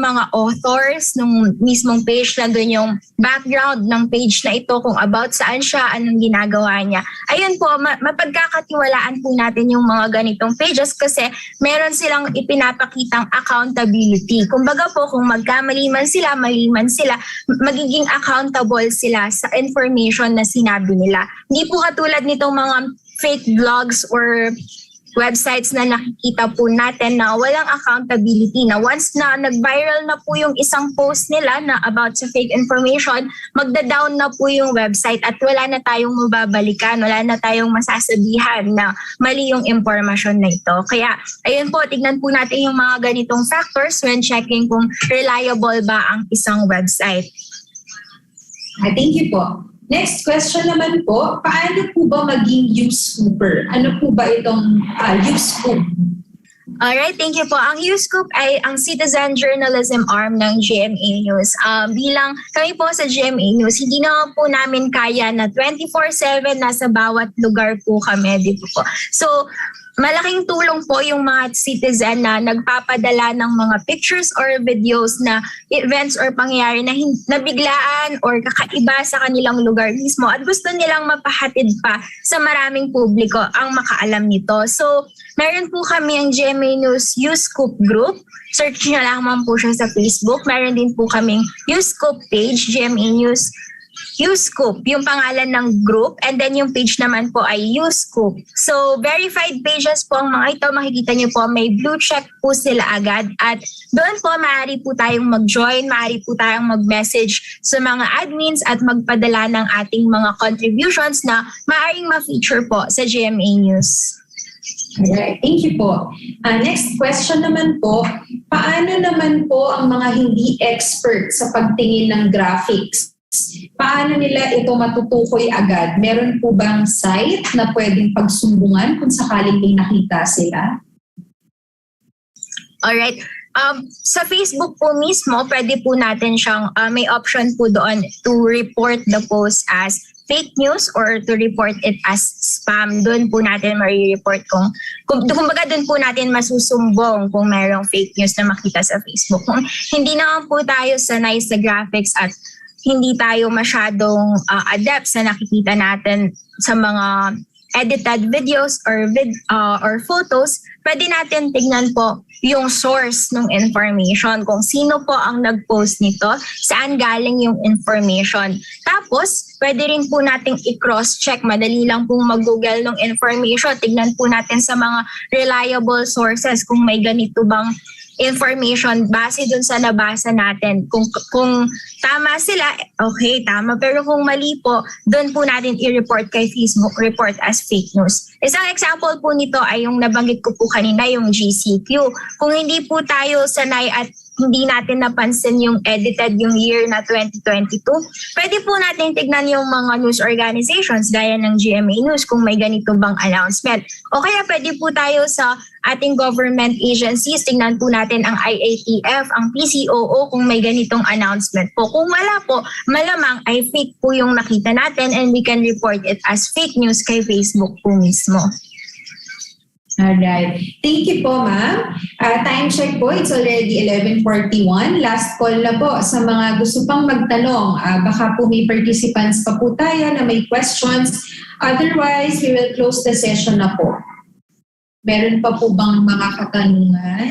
[SPEAKER 9] mga authors ng mismong page, nandun yung background ng page na ito, kung about saan siya, anong ginagawa niya. Ayun po, mapagkakatiwalaan po natin yung mga ganitong pages kasi meron silang ipinapakitang accountability. Kumbaga po, kung magkamali man sila, mali man sila, magiging accountable sila sa information na sinabi nila. Hindi po katulad nitong mga fake blogs or websites na nakikita po natin na walang accountability, na once na nag-viral na po yung isang post nila na about sa fake information, magda-down na po yung website at wala na tayong mababalikan, wala na tayong masasabihan na mali yung information na ito. Kaya ayun po, tignan po natin yung mga ganitong factors when checking kung reliable ba ang isang website.
[SPEAKER 1] Thank you po. Next question naman po, paano po ba maging use-scooper? Ano po ba itong use-scoop?
[SPEAKER 9] Alright, thank you po. Ang use-scoop ay ang citizen journalism arm ng GMA News. Bilang kami po sa GMA News, hindi na po namin kaya na 24/7 nasa bawat lugar po kami dito po. So, malaking tulong po yung mga citizen na nagpapadala ng mga pictures or videos na events or pangyayari na nabiglaan or kakaiba sa kanilang lugar mismo at gusto nilang mapahatid pa sa maraming publiko ang makaalam nito. So, meron po kami ang GMA News Use-Scoop group. Search nyo lamang po siya sa Facebook. Meron din po kaming Use-Scoop page, GMA News Use-Scoop, yung pangalan ng group, and then yung page naman po ay Use-Scoop. So, verified pages po ang mga ito. Makikita nyo po, may blue check po sila agad. At doon po, maaari po tayong mag-join, maaari po tayong mag-message sa mga admins at magpadala ng ating mga contributions na maaaring ma-feature po sa GMA News.
[SPEAKER 1] Alright, thank you po. Next question naman po, paano naman po ang mga hindi expert sa pagtingin ng graphics? Paano nila ito matutukoy agad? Meron po bang site na pwedeng pagsumbungan kung sakaling may nakita sila?
[SPEAKER 9] Alright. Sa Facebook po mismo, pwede po natin siyang, may option po doon to report the post as fake news or to report it as spam. Doon po natin ma-report kumbaga doon po natin masusumbong kung mayroong fake news na makita sa Facebook. Kung hindi naman po tayo sanay sa graphics at hindi tayo masyadong adept sa nakikita natin sa mga edited videos or photos, pwede natin tignan po yung source ng information, kung sino po ang nag-post nito, saan galing yung information. Tapos, pwede rin po nating i-cross-check. Madali lang pong mag-google ng information. Tignan po natin sa mga reliable sources kung may ganito bang information base dun sa nabasa natin. Kung tama sila, okay, tama. Pero kung mali po, dun po natin i-report kay Facebook, report as fake news. Isang example po nito ay yung nabanggit ko po kanina, yung GCQ. Kung hindi po tayo sanay at hindi natin napansin yung edited yung year na 2022, pwede po natin tignan yung mga news organizations gaya ng GMA News kung may ganito bang announcement. O kaya pwede po tayo sa ating government agencies, tignan po natin ang IATF, ang PCOO kung may ganitong announcement po. Kung wala po, malamang ay fake po yung nakita natin and we can report it as fake news kay Facebook po mismo.
[SPEAKER 1] Alright. Thank you po, ma'am. Time check po, it's already 11:41. Last call na po sa mga gusto pang magtanong. Baka po may participants pa po tayo na may questions. Otherwise, we will close the session na po. Meron pa po bang mga katanungan?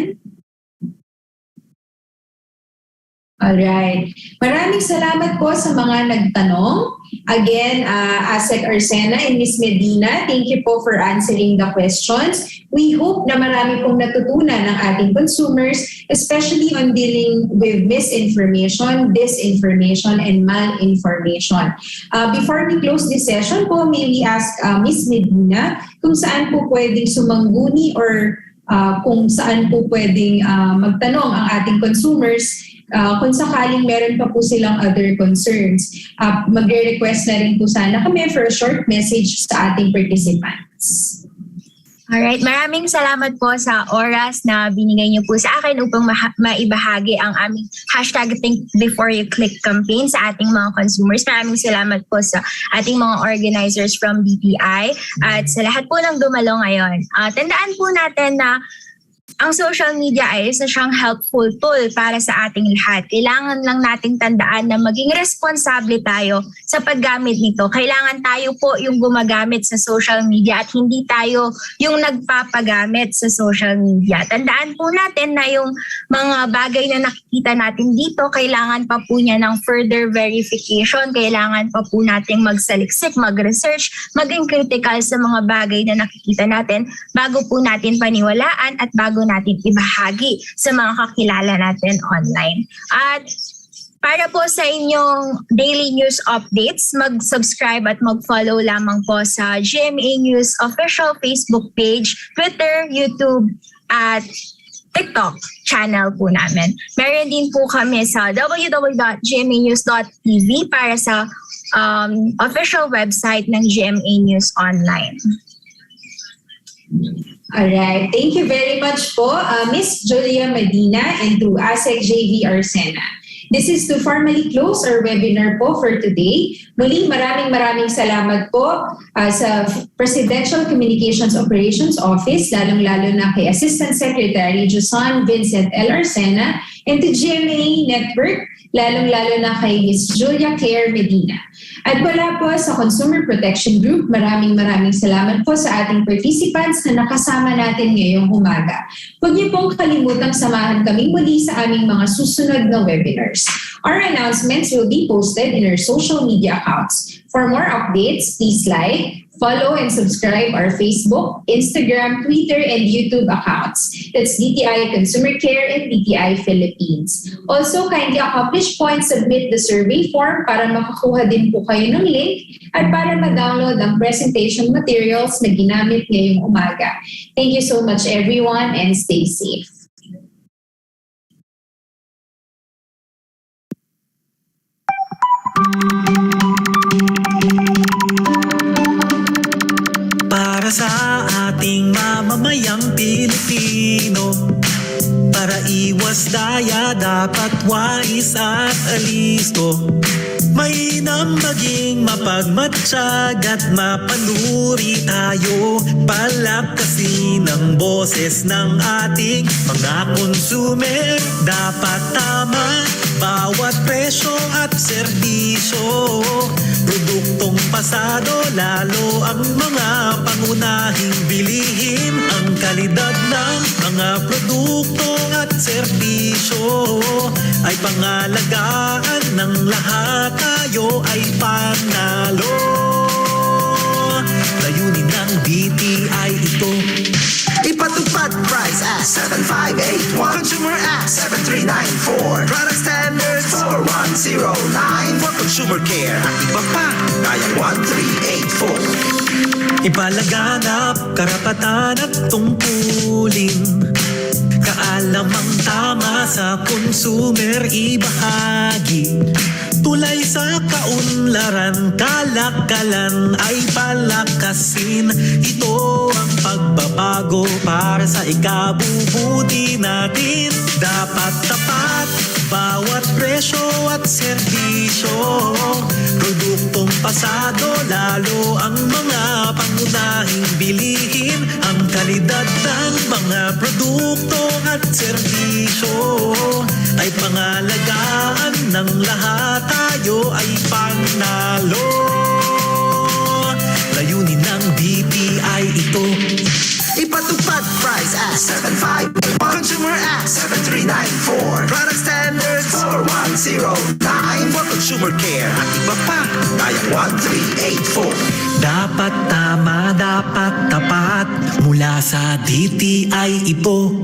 [SPEAKER 1] Alright. Maraming salamat po sa mga nagtanong. Again, Asek Arsena and Ms. Medina, thank you po for answering the questions. We hope na marami pong natutunan ng ating consumers, especially on dealing with misinformation, disinformation, and malinformation. Before we close this session po, may we ask Ms. Medina kung saan po pwedeng sumangguni or kung saan po pwedeng magtanong ang ating consumers Kung sakaling meron pa po silang other concerns, magre-request na rin po sana kami for a short message sa ating participants.
[SPEAKER 9] Alright, maraming salamat po sa oras na binigay niyo po sa akin upang maibahagi ang aming #ThinkBeforeYouClick campaign sa ating mga consumers. Maraming salamat po sa ating mga organizers from DTI at sa lahat po ng dumalo ngayon. Tandaan po natin na ang social media ay isa siyang helpful tool para sa ating lahat. Kailangan lang nating tandaan na maging responsable tayo sa paggamit nito. Kailangan tayo po yung gumagamit sa social media at hindi tayo yung nagpapagamit sa social media. Tandaan po natin na yung mga bagay na nakikita natin dito, kailangan pa po niya ng further verification. Kailangan pa po nating magsaliksik, mag-research, maging critical sa mga bagay na nakikita natin bago po natin paniwalaan at bago natin ibahagi sa mga kakilala natin online. At para po sa inyong daily news updates, mag-subscribe at mag-follow lamang po sa GMA News official Facebook page, Twitter, YouTube, at TikTok channel po namin. Meron din po kami sa www.gmanews.tv para sa official website ng GMA News Online.
[SPEAKER 1] Alright, thank you very much po, Ms. Julia Medina and to ASEC JV Arsena. This is to formally close our webinar po for today. Muli, maraming salamat po sa Presidential Communications Operations Office, lalong-lalo na kay Assistant Secretary Josan Vincent L. Arsena, and to GMA Network, lalong-lalo na kay Ms. Julia Claire Medina. At wala po sa Consumer Protection Group, maraming salamat po sa ating participants na nakasama natin ngayong umaga. Huwag niyo pong kalimutang samahan kami muli sa aming mga susunod na webinars. Our announcements will be posted in our social media accounts. For more updates, please like, follow, and subscribe our Facebook, Instagram, Twitter, and YouTube accounts. That's DTI Consumer Care and DTI Philippines. Also, kindly accomplish po and submit the survey form para makakuha din po kayo ng link at para ma-download ang presentation materials na ginamit ngayong umaga. Thank you so much everyone and stay safe.
[SPEAKER 10] Para sa ating mamamayang Pilipino, para iwas daya dapat wais at alisto. Mainam maging mapagmatsyag at mapanuri tayo. Palakasin ang boses ng ating mga consumer. Dapat tama bawat presyo at serbisyo. Produktong pasado, lalo ang mga pangunahing bilihin. Ang kalidad ng mga produkto at serbisyo ay pangalagaan ng lahat. Tayo ay panalo. Layunin ng DTI ito.
[SPEAKER 11] Ipatupad price at 7581, Consumer Act 7394, Product Standards 4109, for Consumer Care at iba pa, kayang 1384.
[SPEAKER 10] Ipalaganap karapatan at tungkulin. Kaalamang tama sa consumer ibahagi. Tulay sa kaunlaran, kalakalan ay palakasin. Ito ang pagbabago para sa ikabubuti natin. Dapat tapat bawat presyo at serbisyo. Produktong pasado, lalo ang mga pangunahing bilihin. Ang kalidad ng mga produkto at serbisyo ay pangalagaan ng lahat. Tayo ay panalo. Layunin ng DTI ito.
[SPEAKER 11] Ipatupad price at 7581, Consumer Act 7394, Product Standards 4109, for Consumer Care at iba pa, kayang 1384.
[SPEAKER 10] Dapat tama, dapat tapat, mula sa DTI ito.